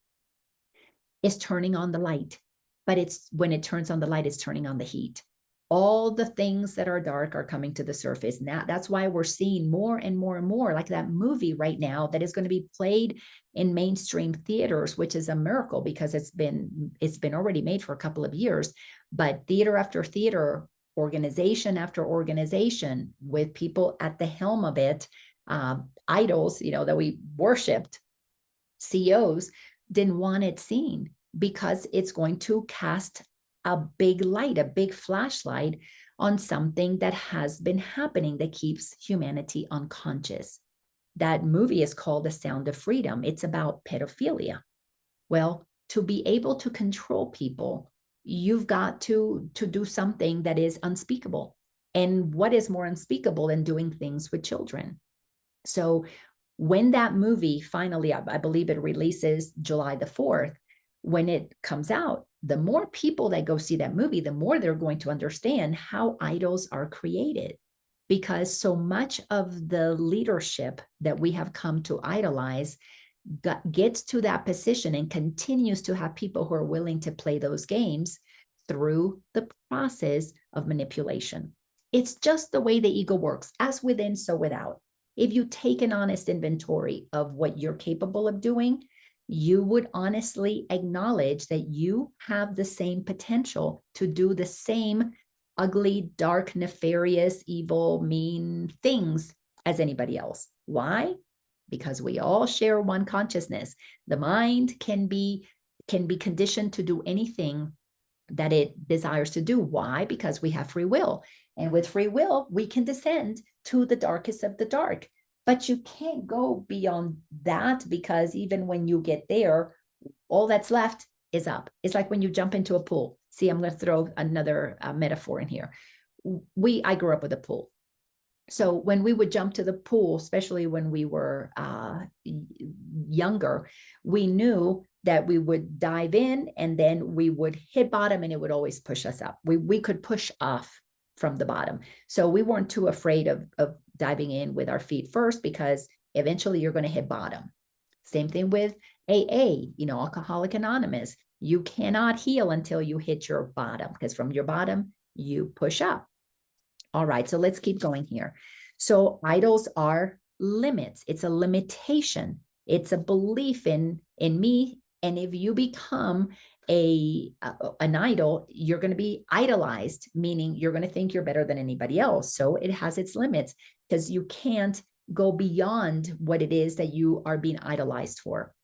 It's turning on the light, but it's when it turns on the light, it's turning on the heat. All the things that are dark are coming to the surface. Now that's why we're seeing more and more and more, like that movie right now that is going to be played in mainstream theaters, which is a miracle because it's been already made for a couple of years. But theater after theater, organization after organization, with people at the helm of it, idols, that we worshipped, CEOs didn't want it seen because it's going to cast a big light, a big flashlight on something that has been happening that keeps humanity unconscious. That movie is called The Sound of Freedom. It's about pedophilia. Well, to be able to control people, you've got to do something that is unspeakable. And what is more unspeakable than doing things with children? So when that movie finally, I believe it releases July the 4th, when it comes out, the more people that go see that movie, the more they're going to understand how idols are created. Because so much of the leadership that we have come to idolize gets to that position and continues to have people who are willing to play those games through the process of manipulation. It's just the way the ego works, as within, so without. If you take an honest inventory of what you're capable of doing, you would honestly acknowledge that you have the same potential to do the same ugly, dark, nefarious, evil, mean things as anybody else. Why? Because we all share one consciousness. The mind can be conditioned to do anything that it desires to do. Why? Because we have free will. And with free will, we can descend to the darkest of the dark. But you can't go beyond that, because even when you get there, all that's left is up. It's like when you jump into a pool. See, I'm going to throw another metaphor in here. I grew up with a pool. So when we would jump to the pool, especially when we were younger, we knew that we would dive in and then we would hit bottom and it would always push us up. We could push off from the bottom. So we weren't too afraid of diving in with our feet first, because eventually you're going to hit bottom. Same thing with AA, Alcoholic Anonymous. You cannot heal until you hit your bottom, because from your bottom, you push up. All right, so let's keep going here. So idols are limits. It's a limitation. It's a belief in me. And if you become an idol, you're going to be idolized, meaning you're going to think you're better than anybody else. So it has its limits, because you can't go beyond what it is that you are being idolized for.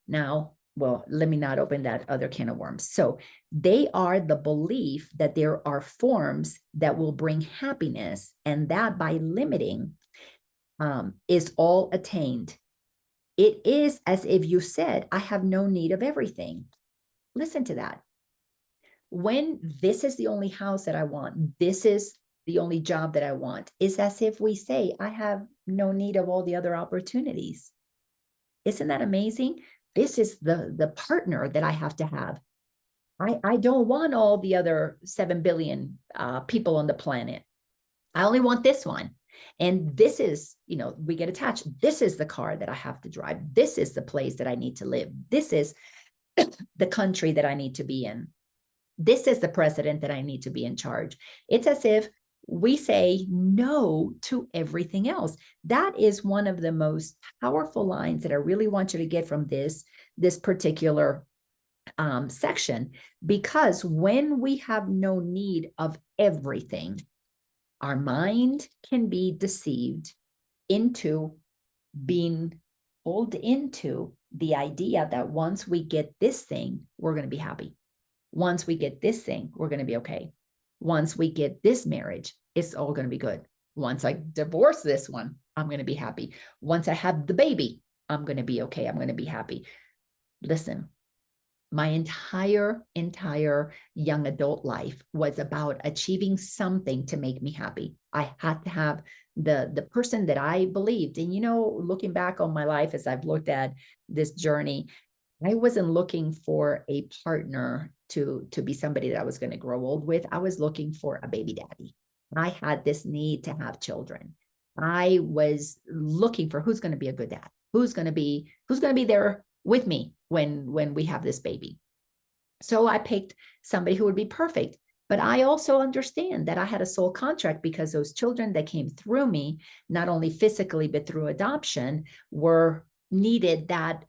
Now, well, let me not open that other can of worms. So they are the belief that there are forms that will bring happiness, and that by limiting is all attained. It is as if you said, I have no need of everything. Listen to that. When this is the only house that I want, this is the only job that I want, it's as if we say, I have no need of all the other opportunities. Isn't that amazing? This is the partner that I have to have. I don't want all the other 7 billion people on the planet. I only want this one. And this is, we get attached. This is the car that I have to drive. This is the place that I need to live. This is the country that I need to be in. This is the president that I need to be in charge. It's as if we say no to everything else. That is one of the most powerful lines that I really want you to get from this particular section, because when we have no need of everything, our mind can be deceived into being pulled into the idea that once we get this thing, we're going to be happy. Once we get this thing, we're going to be okay. Once we get this marriage, it's all going to be good. Once I divorce this one, I'm going to be happy. Once I have the baby, I'm going to be okay. I'm going to be happy. Listen, my entire young adult life was about achieving something to make me happy. I had to have the person that I believed. And, you know, looking back on my life as I've looked at this journey, I wasn't looking for a partner to be somebody that I was going to grow old with. I was looking for a baby daddy. I had this need to have children. I was looking for who's going to be a good dad, who's going to be there with me when we have this baby. So I picked somebody who would be perfect. But I also understand that I had a soul contract, because those children that came through me, not only physically, but through adoption, needed that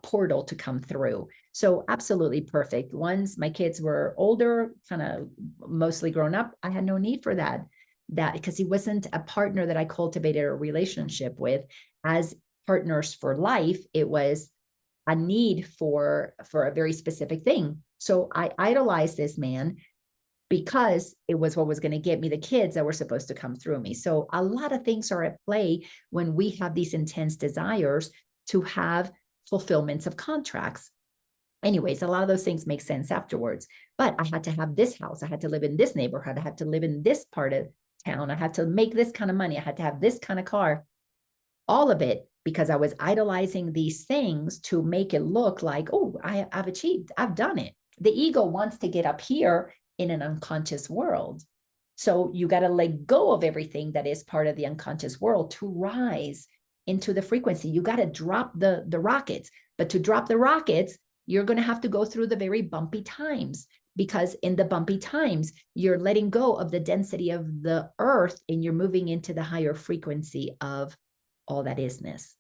portal to come through. So absolutely perfect. Once my kids were older, kind of mostly grown up, I had no need for that because he wasn't a partner that I cultivated a relationship with. As partners for life, it was a need for a very specific thing. So I idolized this man because it was what was going to get me the kids that were supposed to come through me. So a lot of things are at play when we have these intense desires to have fulfillments of contracts. Anyways, a lot of those things make sense afterwards. But I had to have this house. I had to live in this neighborhood. I had to live in this part of town. I had to make this kind of money. I had to have this kind of car. All of it because I was idolizing these things to make it look like, oh, I've achieved, I've done it. The ego wants to get up here in an unconscious world. So you got to let go of everything that is part of the unconscious world to rise into the frequency. You got to drop the rockets. But to drop the rockets, you're going to have to go through the very bumpy times, because in the bumpy times, you're letting go of the density of the earth and you're moving into the higher frequency of all that isness.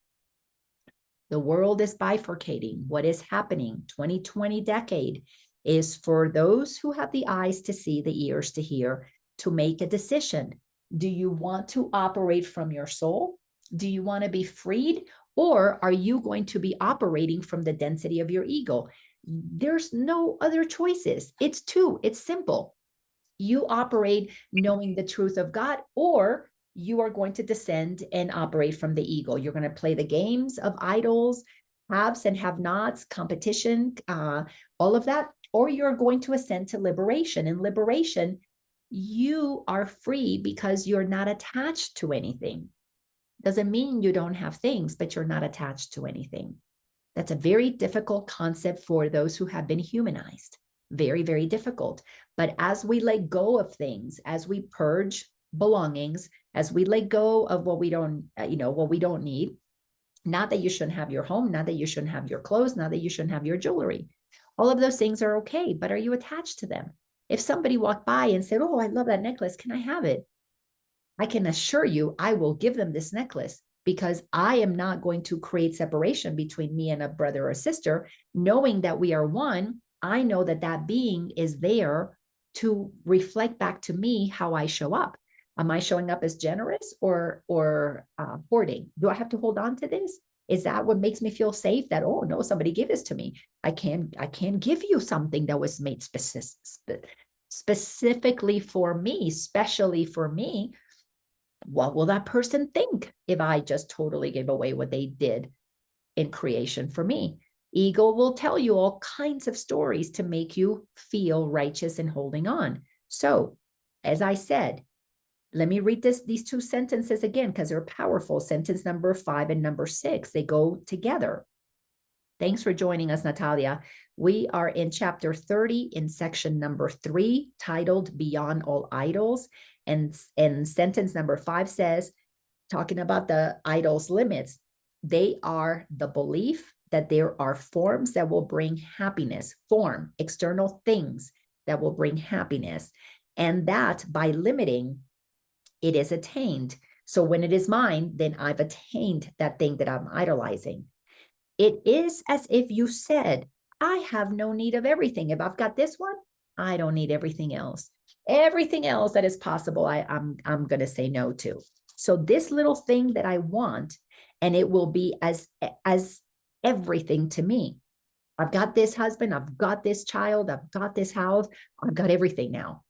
The world is bifurcating. What is happening? 2020 decade is for those who have the eyes to see, the ears to hear, to make a decision. Do you want to operate from your soul? Do you want to be freed? Or are you going to be operating from the density of your ego? There's no other choices. It's two. It's simple. You operate knowing the truth of God, or you are going to descend and operate from the ego. You're going to play the games of idols, haves and have-nots, competition, all of that, or you're going to ascend to liberation. In liberation, you are free because you're not attached to anything. Doesn't mean you don't have things, but you're not attached to anything. That's a very difficult concept for those who have been humanized. Very, very difficult. But as we let go of things, as we purge belongings, as we let go of what we don't, what we don't need, not that you shouldn't have your home, not that you shouldn't have your clothes, not that you shouldn't have your jewelry. All of those things are okay, but are you attached to them? If somebody walked by and said, oh, I love that necklace, can I have it? I can assure you, I will give them this necklace, because I am not going to create separation between me and a brother or sister. Knowing that we are one, I know that that being is there to reflect back to me how I show up. Am I showing up as generous or hoarding? Do I have to hold on to this? Is that what makes me feel safe? That, oh no, somebody gave this to me. I can't give you something that was made specifically for me, specially for me. What will that person think if I just totally gave away what they did in creation for me? Ego will tell you all kinds of stories to make you feel righteous and holding on. So, as I said, let me read these two sentences again, because they're powerful. Sentence number 5 and number 6, they go together. Thanks for joining us, Natalia. We are in chapter 30 in section number 3, titled Beyond All Idols. And sentence number 5 says, talking about the idols' limits, they are the belief that there are forms that will bring happiness, external things that will bring happiness, and that by limiting, it is attained. So when it is mine, then I've attained that thing that I'm idolizing. It is as if you said, I have no need of everything. If I've got this one, I don't need everything else. Everything else that is possible, I'm going to say no to. So this little thing that I want, and it will be as everything to me. I've got this husband, I've got this child, I've got this house, I've got everything now.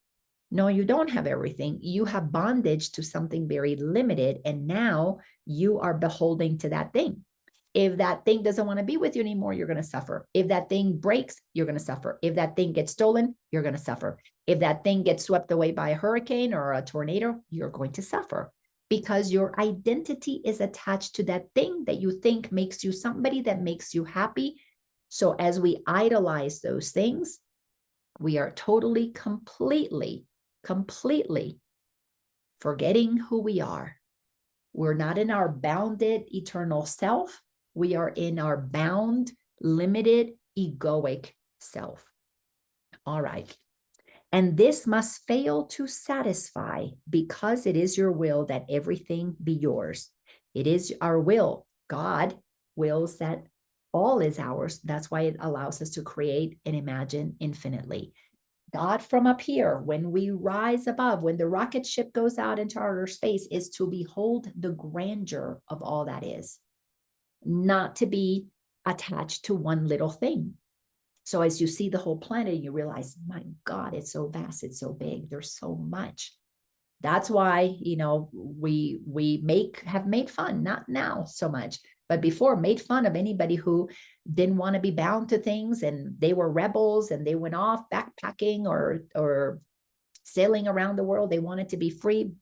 No, you don't have everything. You have bondage to something very limited, and now you are beholden to that thing. If that thing doesn't want to be with you anymore, you're going to suffer. If that thing breaks, you're going to suffer. If that thing gets stolen, you're going to suffer. If that thing gets swept away by a hurricane or a tornado, you're going to suffer, because your identity is attached to that thing that you think makes you somebody, that makes you happy. So as we idolize those things, we are totally, completely forgetting who we are. We're not in our bounded eternal self. We are in our bound, limited, egoic self. All right. And this must fail to satisfy, because it is your will that everything be yours. It is our will. God wills that all is ours. That's why it allows us to create and imagine infinitely. God from up here, when we rise above, when the rocket ship goes out into outer space, is to behold the grandeur of all that is, not to be attached to one little thing. So as you see the whole planet, you realize, my God, it's so vast, it's so big, there's so much. That's why, we have made fun, not now so much, but before, made fun of anybody who didn't want to be bound to things, and they were rebels and they went off backpacking or sailing around the world. They wanted to be free,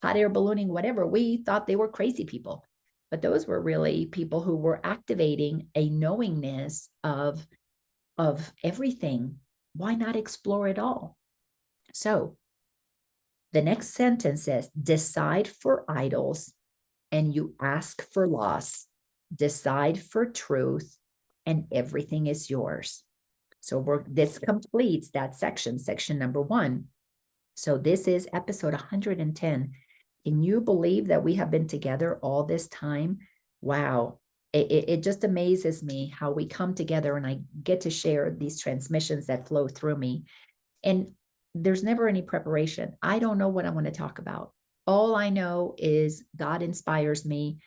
hot air ballooning, whatever. We thought they were crazy people, but those were really people who were activating a knowingness of everything. Why not explore it all? So the next sentence says, decide for idols and you ask for loss. Decide for truth and everything is yours. So this completes that section number 1. So this is episode 110. Can you believe that we have been together all this time? Wow. It just amazes me how we come together and I get to share these transmissions that flow through me. And there's never any preparation. I don't know what I want to talk about. All I know is God inspires me.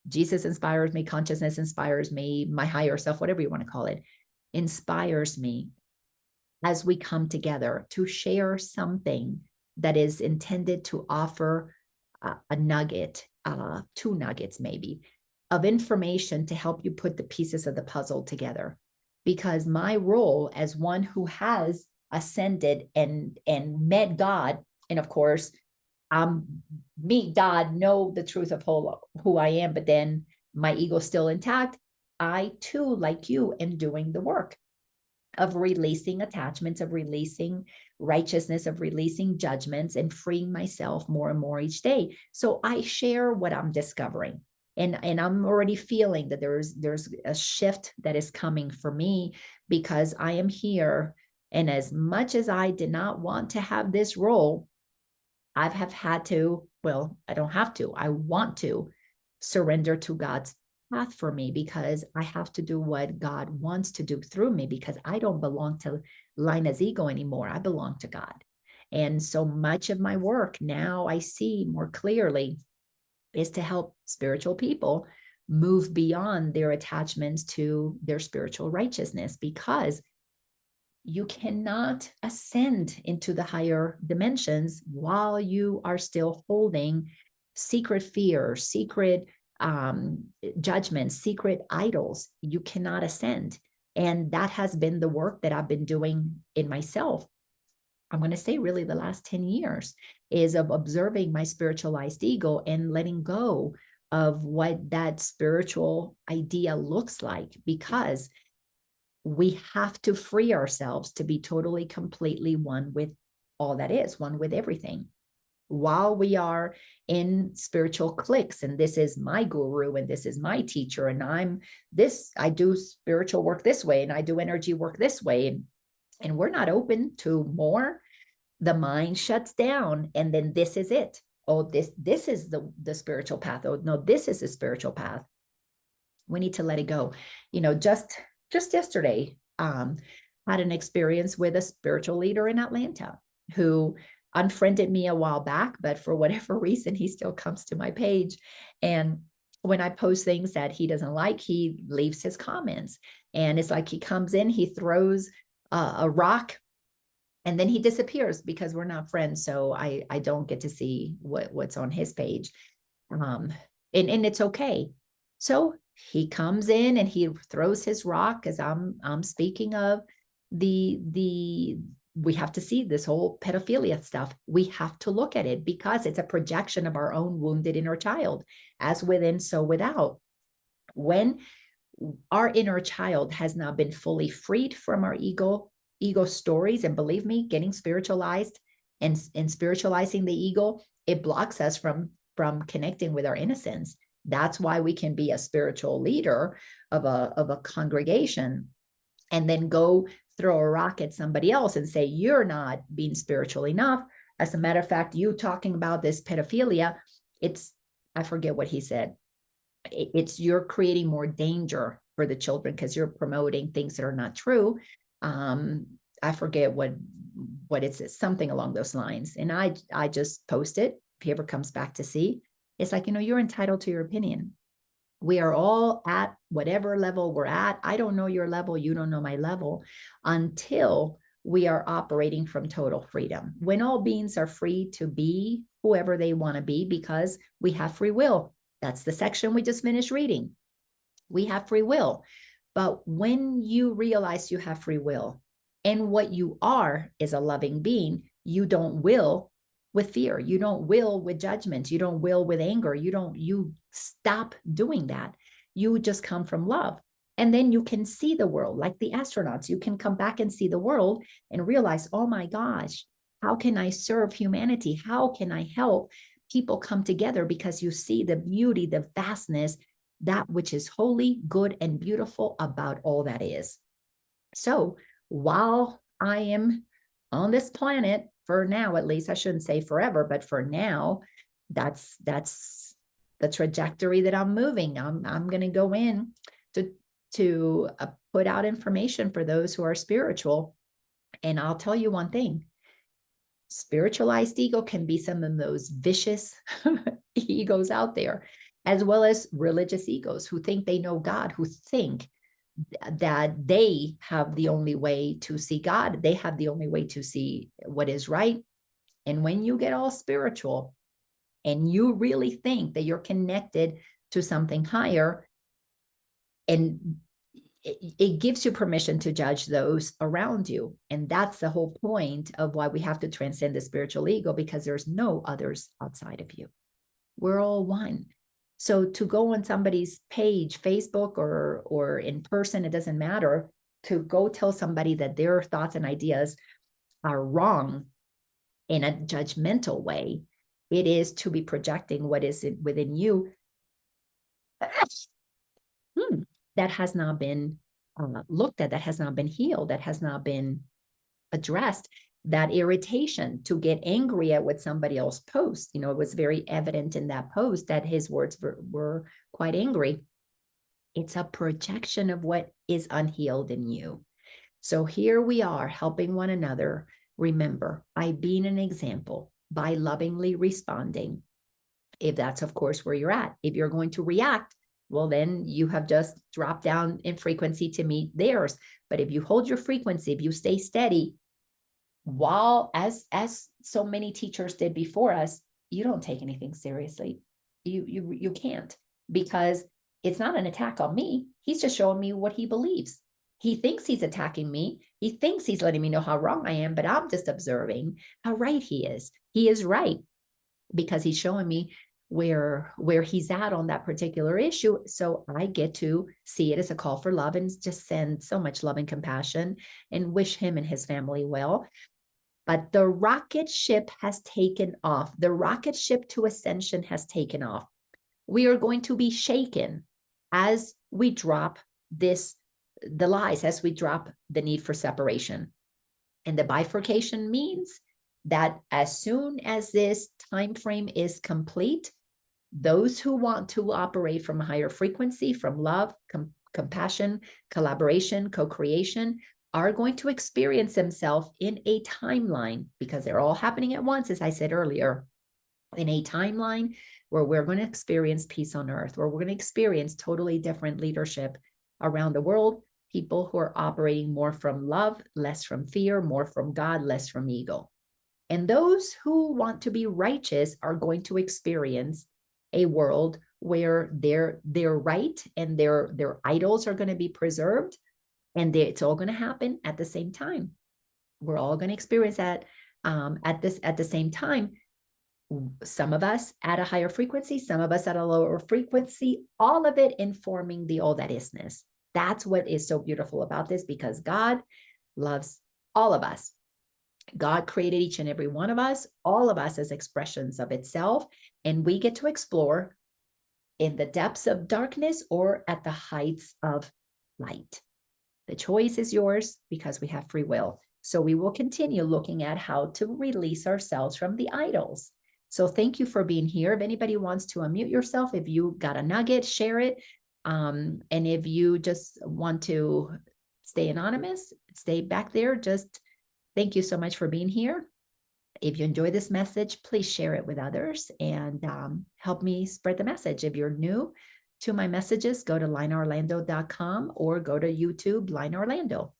Jesus inspires me. Consciousness inspires me. My higher self, whatever you want to call it, inspires me as we come together to share something that is intended to offer a nugget, 2 nuggets maybe, of information to help you put the pieces of the puzzle together. Because my role as one who has ascended and met God, and of course, meet God, know the truth of who I am, but then my ego's still intact. I too, like you, am doing the work of releasing attachments, of releasing righteousness, of releasing judgments, and freeing myself more and more each day. So I share what I'm discovering. And I'm already feeling that there's a shift that is coming for me, because I am here. And as much as I did not want to have this role, I have had to, well, I don't have to, I want to surrender to God's path for me, because I have to do what God wants to do through me, because I don't belong to Laina's ego anymore. I belong to God. And so much of my work now I see more clearly is to help spiritual people move beyond their attachments to their spiritual righteousness, because you cannot ascend into the higher dimensions while you are still holding secret fears, secret judgments, secret idols. You cannot ascend. And that has been the work that I've been doing in myself. I'm going to say really the last 10 years is of observing my spiritualized ego and letting go of what that spiritual idea looks like, because we have to free ourselves to be totally, completely one with all that is, one with everything. While we are in spiritual cliques, and this is my guru, and this is my teacher, and I do spiritual work this way, and I do energy work this way, and we're not open to more, the mind shuts down, and then this is it. Oh, this is the spiritual path. Oh, no, this is the spiritual path. We need to let it go. Just yesterday, had an experience with a spiritual leader in Atlanta who unfriended me a while back, but for whatever reason, he still comes to my page. And when I post things that he doesn't like, he leaves his comments. And it's like he comes in, he throws a rock, and then he disappears because we're not friends. So I don't get to see what's on his page. And it's okay. So he comes in and he throws his rock as I'm speaking of the we have to see this whole pedophilia stuff. We have to look at it because it's a projection of our own wounded inner child, as within, so without. When our inner child has not been fully freed from our ego stories, and believe me, getting spiritualized and spiritualizing the ego, it blocks us from connecting with our innocence. That's why we can be a spiritual leader of a congregation and then go throw a rock at somebody else and say, you're not being spiritual enough. As a matter of fact, you talking about this pedophilia, I forget what he said. It's you're creating more danger for the children because you're promoting things that are not true. I forget what it's something along those lines. And I just post it. If he ever comes back to see, it's like, you're entitled to your opinion. We are all at whatever level we're at. I don't know your level. You don't know my level until we are operating from total freedom. When all beings are free to be whoever they want to be, because we have free will. That's the section we just finished reading. We have free will. But when you realize you have free will and what you are is a loving being, you don't will with fear. You don't will with judgment. You don't will with anger. You stop doing that. You just come from love. And then you can see the world like the astronauts. You can come back and see the world and realize, oh my gosh, how can I serve humanity? How can I help people come together? Because you see the beauty, the vastness, that which is holy, good, and beautiful about all that is. So while I am on this planet, for now, at least, I shouldn't say forever, but for now, that's the trajectory that I'm moving. I'm going to go in to put out information for those who are spiritual. And I'll tell you one thing, spiritualized ego can be some of those vicious egos out there, as well as religious egos who think they know God, who think that they have the only way to see God. They have the only way to see what is right. And when you get all spiritual and you really think that you're connected to something higher, and it gives you permission to judge those around you. And that's the whole point of why we have to transcend the spiritual ego, because there's no others outside of you. We're all one. So to go on somebody's page, Facebook or in person, it doesn't matter, to go tell somebody that their thoughts and ideas are wrong in a judgmental way, it is to be projecting what is within you that has not been looked at, that has not been healed, that has not been addressed. That irritation to get angry at what somebody else posts. It was very evident in that post that his words were quite angry. It's a projection of what is unhealed in you. So here we are helping one another. Remember, by being an example, by lovingly responding, if that's, of course, where you're at. If you're going to react, well, then you have just dropped down in frequency to meet theirs. But if you hold your frequency, if you stay steady, while as so many teachers did before us, you don't take anything seriously. You can't, because it's not an attack on me. He's just showing me what he believes. He thinks he's attacking me. He thinks he's letting me know how wrong I am, but I'm just observing how right he is. He is right because he's showing me where he's at on that particular issue. So I get to see it as a call for love and just send so much love and compassion and wish him and his family well. But the rocket ship has taken off. The rocket ship to Ascension has taken off. We are going to be shaken as we drop the lies, as we drop the need for separation. And the bifurcation means that as soon as this time frame is complete, those who want to operate from a higher frequency, from love, compassion, collaboration, co-creation, are going to experience themselves in a timeline, because they're all happening at once, as I said earlier, in a timeline where we're going to experience peace on earth, where we're going to experience totally different leadership around the world, people who are operating more from love, less from fear, more from God, less from ego. And those who want to be righteous are going to experience a world where their right and their idols are going to be preserved, and it's all going to happen at the same time. We're all going to experience that at the same time. Some of us at a higher frequency, some of us at a lower frequency, all of it informing the all that isness. That's what is so beautiful about this, because God loves all of us. God created each and every one of us, all of us as expressions of itself, and we get to explore in the depths of darkness or at the heights of light. The choice is yours, because we have free will. So we will continue looking at how to release ourselves from the idols. So thank you for being here. If anybody wants to unmute yourself, if you got a nugget, share it. And if you just want to stay anonymous, stay back there, just thank you so much for being here. If you enjoy this message, please share it with others and help me spread the message. If you're new to my messages, go to lainaorlando.com or go to YouTube, Laina Orlando.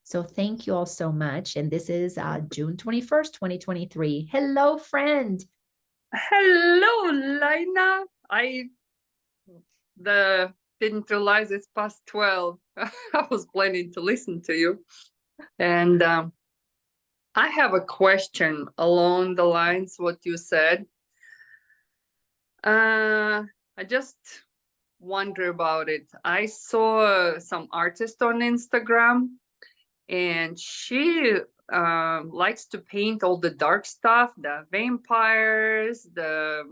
So thank you all so much. And this is June 21st, 2023. Hello, friend. Hello, Laina. I didn't realize it's past 12. I was planning to listen to you. And I have a question along the lines what you said. I just wonder about it. I saw some artist on Instagram, and she likes to paint all the dark stuff, the vampires, the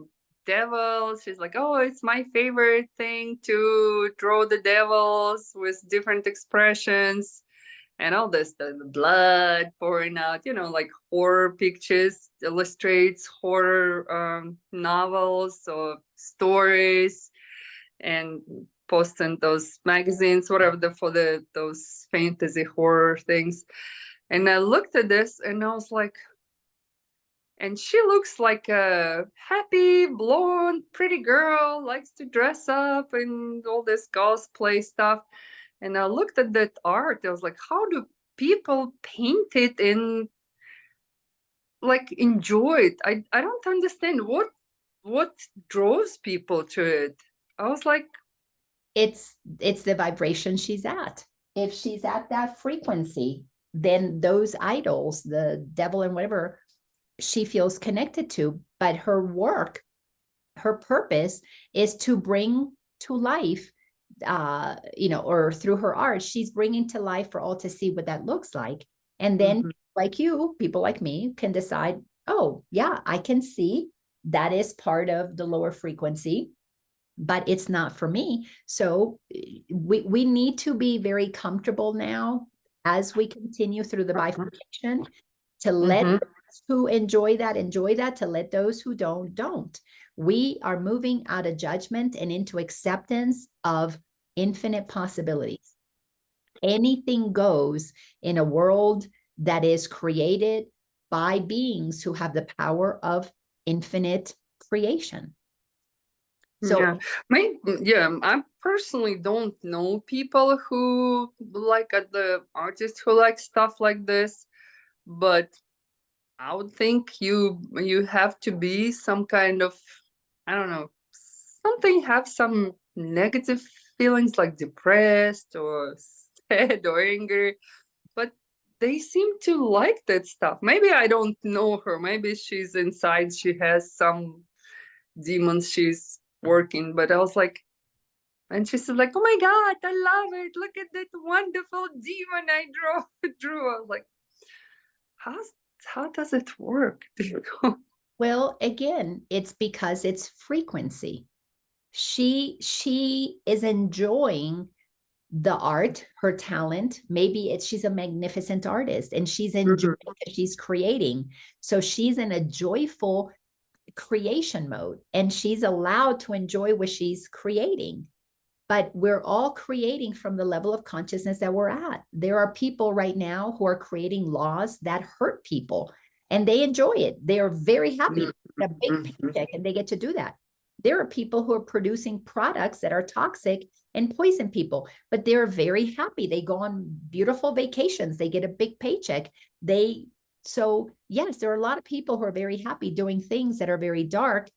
devils. She's like, oh, it's my favorite thing to draw the devils with different expressions and all this, the blood pouring out, like horror pictures, illustrates horror novels or stories, and posting those magazines, whatever, those fantasy horror things. And I looked at this and I was like, and she looks like a happy, blonde, pretty girl, likes to dress up and all this cosplay stuff. And I looked at that art. I was like, how do people paint it and like enjoy it? I don't understand what draws people to it. I was like, it's the vibration she's at. If she's at that frequency, then those idols, the devil and whatever, she feels connected to. But her work, her purpose is to bring to life, or through her art, she's bringing to life for all to see what that looks like. And then like you, people like me can decide, oh yeah, I can see that is part of the lower frequency, but it's not for me. So we need to be very comfortable now as we continue through the bifurcation to let those who enjoy that, to let those who don't. We are moving out of judgment and into acceptance of infinite possibilities. Anything goes in a world that is created by beings who have the power of infinite creation. So I personally don't know people who like the artists who like stuff like this, but I would think you have to be some kind of, I don't know, have some negative feelings like depressed or sad or angry, but they seem to like that stuff. Maybe I don't know her. Maybe she's inside, she has some demons she's working, but I was like, and she said like, oh my God, I love it. Look at that wonderful demon I drew. I was like, how does it work? Well, again, it's because it's frequency. She is enjoying the art, her talent. Maybe she's a magnificent artist and she's enjoying that she's creating. So she's in a joyful creation mode and she's allowed to enjoy what she's creating. but we're all creating from the level of consciousness that we're at. There are people right now who are creating laws that hurt people, and they enjoy it. They are very happy. A big paycheck, and they get to do that. There are people who are producing products that are toxic and poison people, but they're very happy. They go on beautiful vacations. They get a big paycheck. So yes, there are a lot of people who are very happy doing things that are very dark,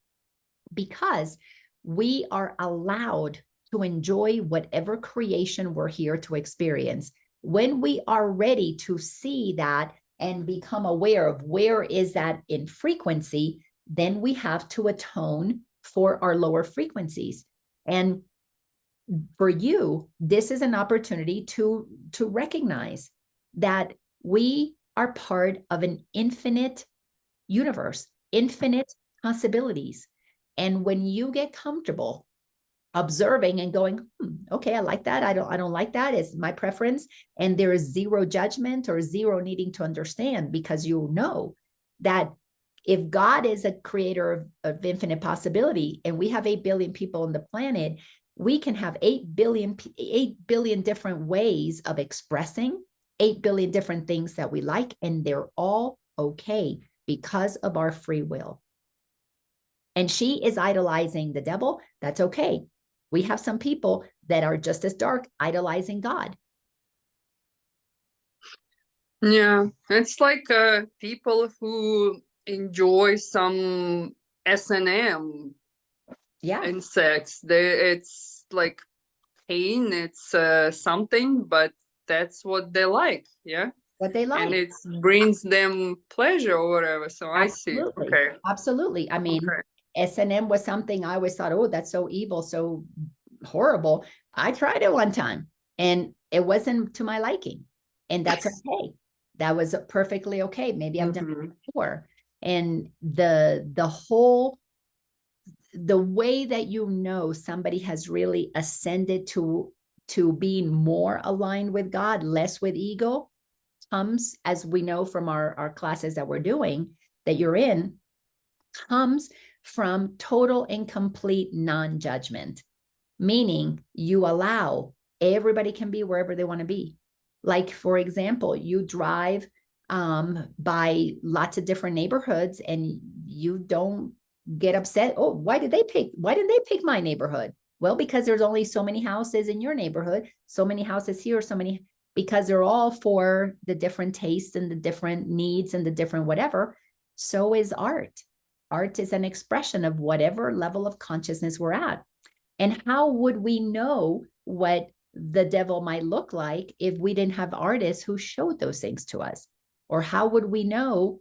because we are allowed to enjoy whatever creation we're here to experience. When we are ready to see that and become aware of where is that in frequency, then we have to atone for our lower frequencies. And for you, this is an opportunity to recognize that we are part of an infinite universe, infinite possibilities. And when you get comfortable observing and going, okay, I like that. I don't like that. It's my preference. And there is zero judgment or zero needing to understand, because you know that if God is a creator of infinite possibility, and we have 8 billion people on the planet, we can have 8 billion different ways of expressing 8 billion different things that we like, and they're all okay because of our free will. And she is idolizing the devil. That's okay. We have some people that are just as dark, idolizing God. Yeah, it's like people who enjoy some S&M in sex. It's like pain, it's something, but that's what they like. Yeah. What they like. And it brings them pleasure or whatever. So Absolutely. I see. Okay. Absolutely. I mean, S&M was something I always thought, oh, that's so evil, so horrible. I tried it one time and it wasn't to my liking. And that's okay. That was perfectly okay. Maybe I've done it before. And the way that you know somebody has really ascended to being more aligned with God, less with ego, comes, as we know from our classes that we're doing, that you're in, comes from total and complete non-judgment, meaning you allow everybody can be wherever they want to be. Like, for example, you drive by lots of different neighborhoods and you don't get upset. Oh, why didn't they pick my neighborhood? Well, because there's only so many houses in your neighborhood, so many houses here, so many, because they're all for the different tastes and the different needs and the different whatever. So is art. Art is an expression of whatever level of consciousness we're at. And how would we know what the devil might look like if we didn't have artists who showed those things to us? Or how would we know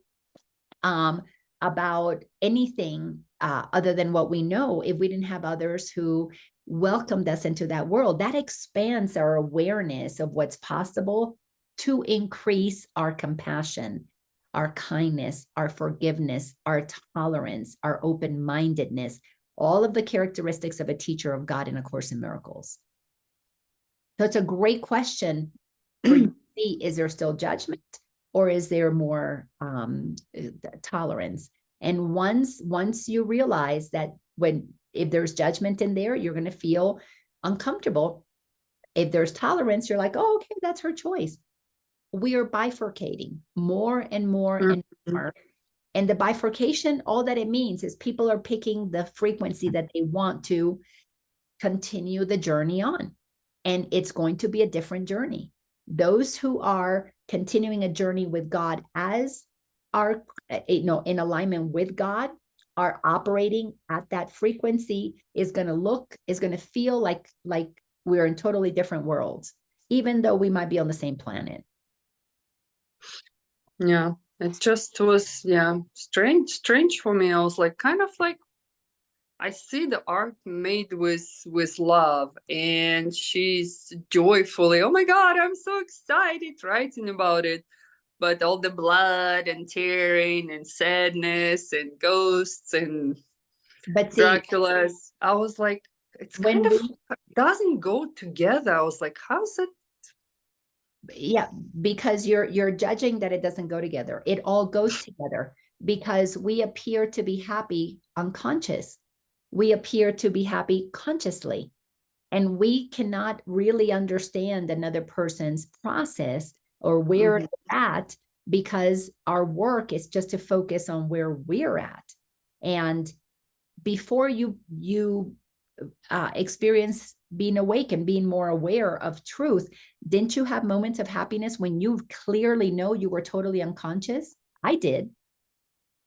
about anything other than what we know if we didn't have others who welcomed us into that world? That expands our awareness of what's possible to increase our compassion, our kindness, our forgiveness, our tolerance, our open-mindedness, all of the characteristics of a teacher of God in A Course in Miracles. So it's a great question for you to see, is there still judgment or is there more tolerance? And once you realize that if there's judgment in there, you're going to feel uncomfortable. If there's tolerance, you're like, oh, okay, that's her choice. We are bifurcating more and more and more. And the bifurcation, all that it means is people are picking the frequency that they want to continue the journey on. And it's going to be a different journey. Those who are continuing a journey with God as are, in alignment with God, are operating at that frequency, is going to feel like we're in totally different worlds, even though we might be on the same planet. Yeah, it just was, strange for me. I was like, kind of like, I see the art made with love, and she's joyfully, oh my God, I'm so excited writing about it. But all the blood and tearing and sadness and ghosts and Dracula's, I was like, it's kind of doesn't go together. I was like, how's it? Yeah, because you're judging that it doesn't go together. It all goes together because we appear to be happy unconscious. We appear to be happy consciously. And we cannot really understand another person's process or where Mhm. they're at, because our work is just to focus on where we're at. And before you experience being awake and being more aware of truth, didn't you have moments of happiness when you clearly know you were totally unconscious? I did.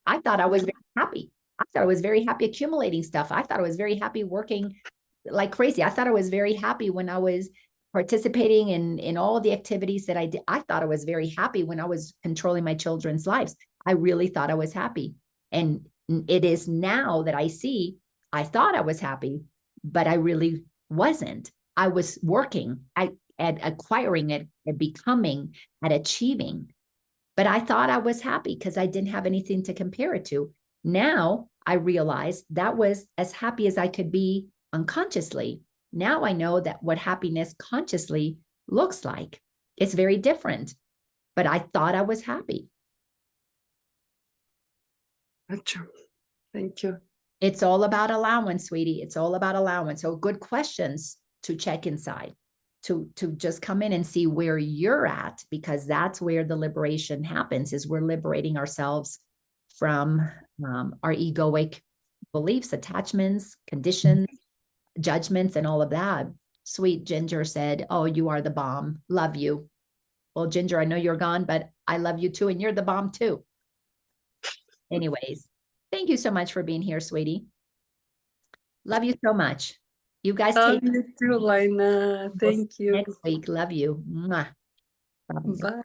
I thought I was Yeah. very happy. I thought I was very happy accumulating stuff. I thought I was very happy working like crazy. I thought I was very happy when I was participating in all the activities that I did. I thought I was very happy when I was controlling my children's lives. I really thought I was happy. And it is now that I see, I thought I was happy, but I really wasn't. I was working at acquiring it, at becoming, at achieving. But I thought I was happy because I didn't have anything to compare it to. Now I realize that was as happy as I could be unconsciously. Now I know that what happiness consciously looks like. It's very different, but I thought I was happy. Gotcha. Thank you. It's all about allowance, sweetie. It's all about allowance. So good questions to check inside, to just come in and see where you're at, because that's where the liberation happens, is we're liberating ourselves from our egoic beliefs, attachments, conditions, judgments, and all of that. Sweet Ginger said, "Oh, you are the bomb. Love you." Well, Ginger, I know you're gone, but I love you too, and you're the bomb too. Anyways, thank you so much for being here, sweetie. Love you so much. You guys Love take you too, Laina. We'll see Thank you you. next week. Love you. Mwah. Bye. Bye.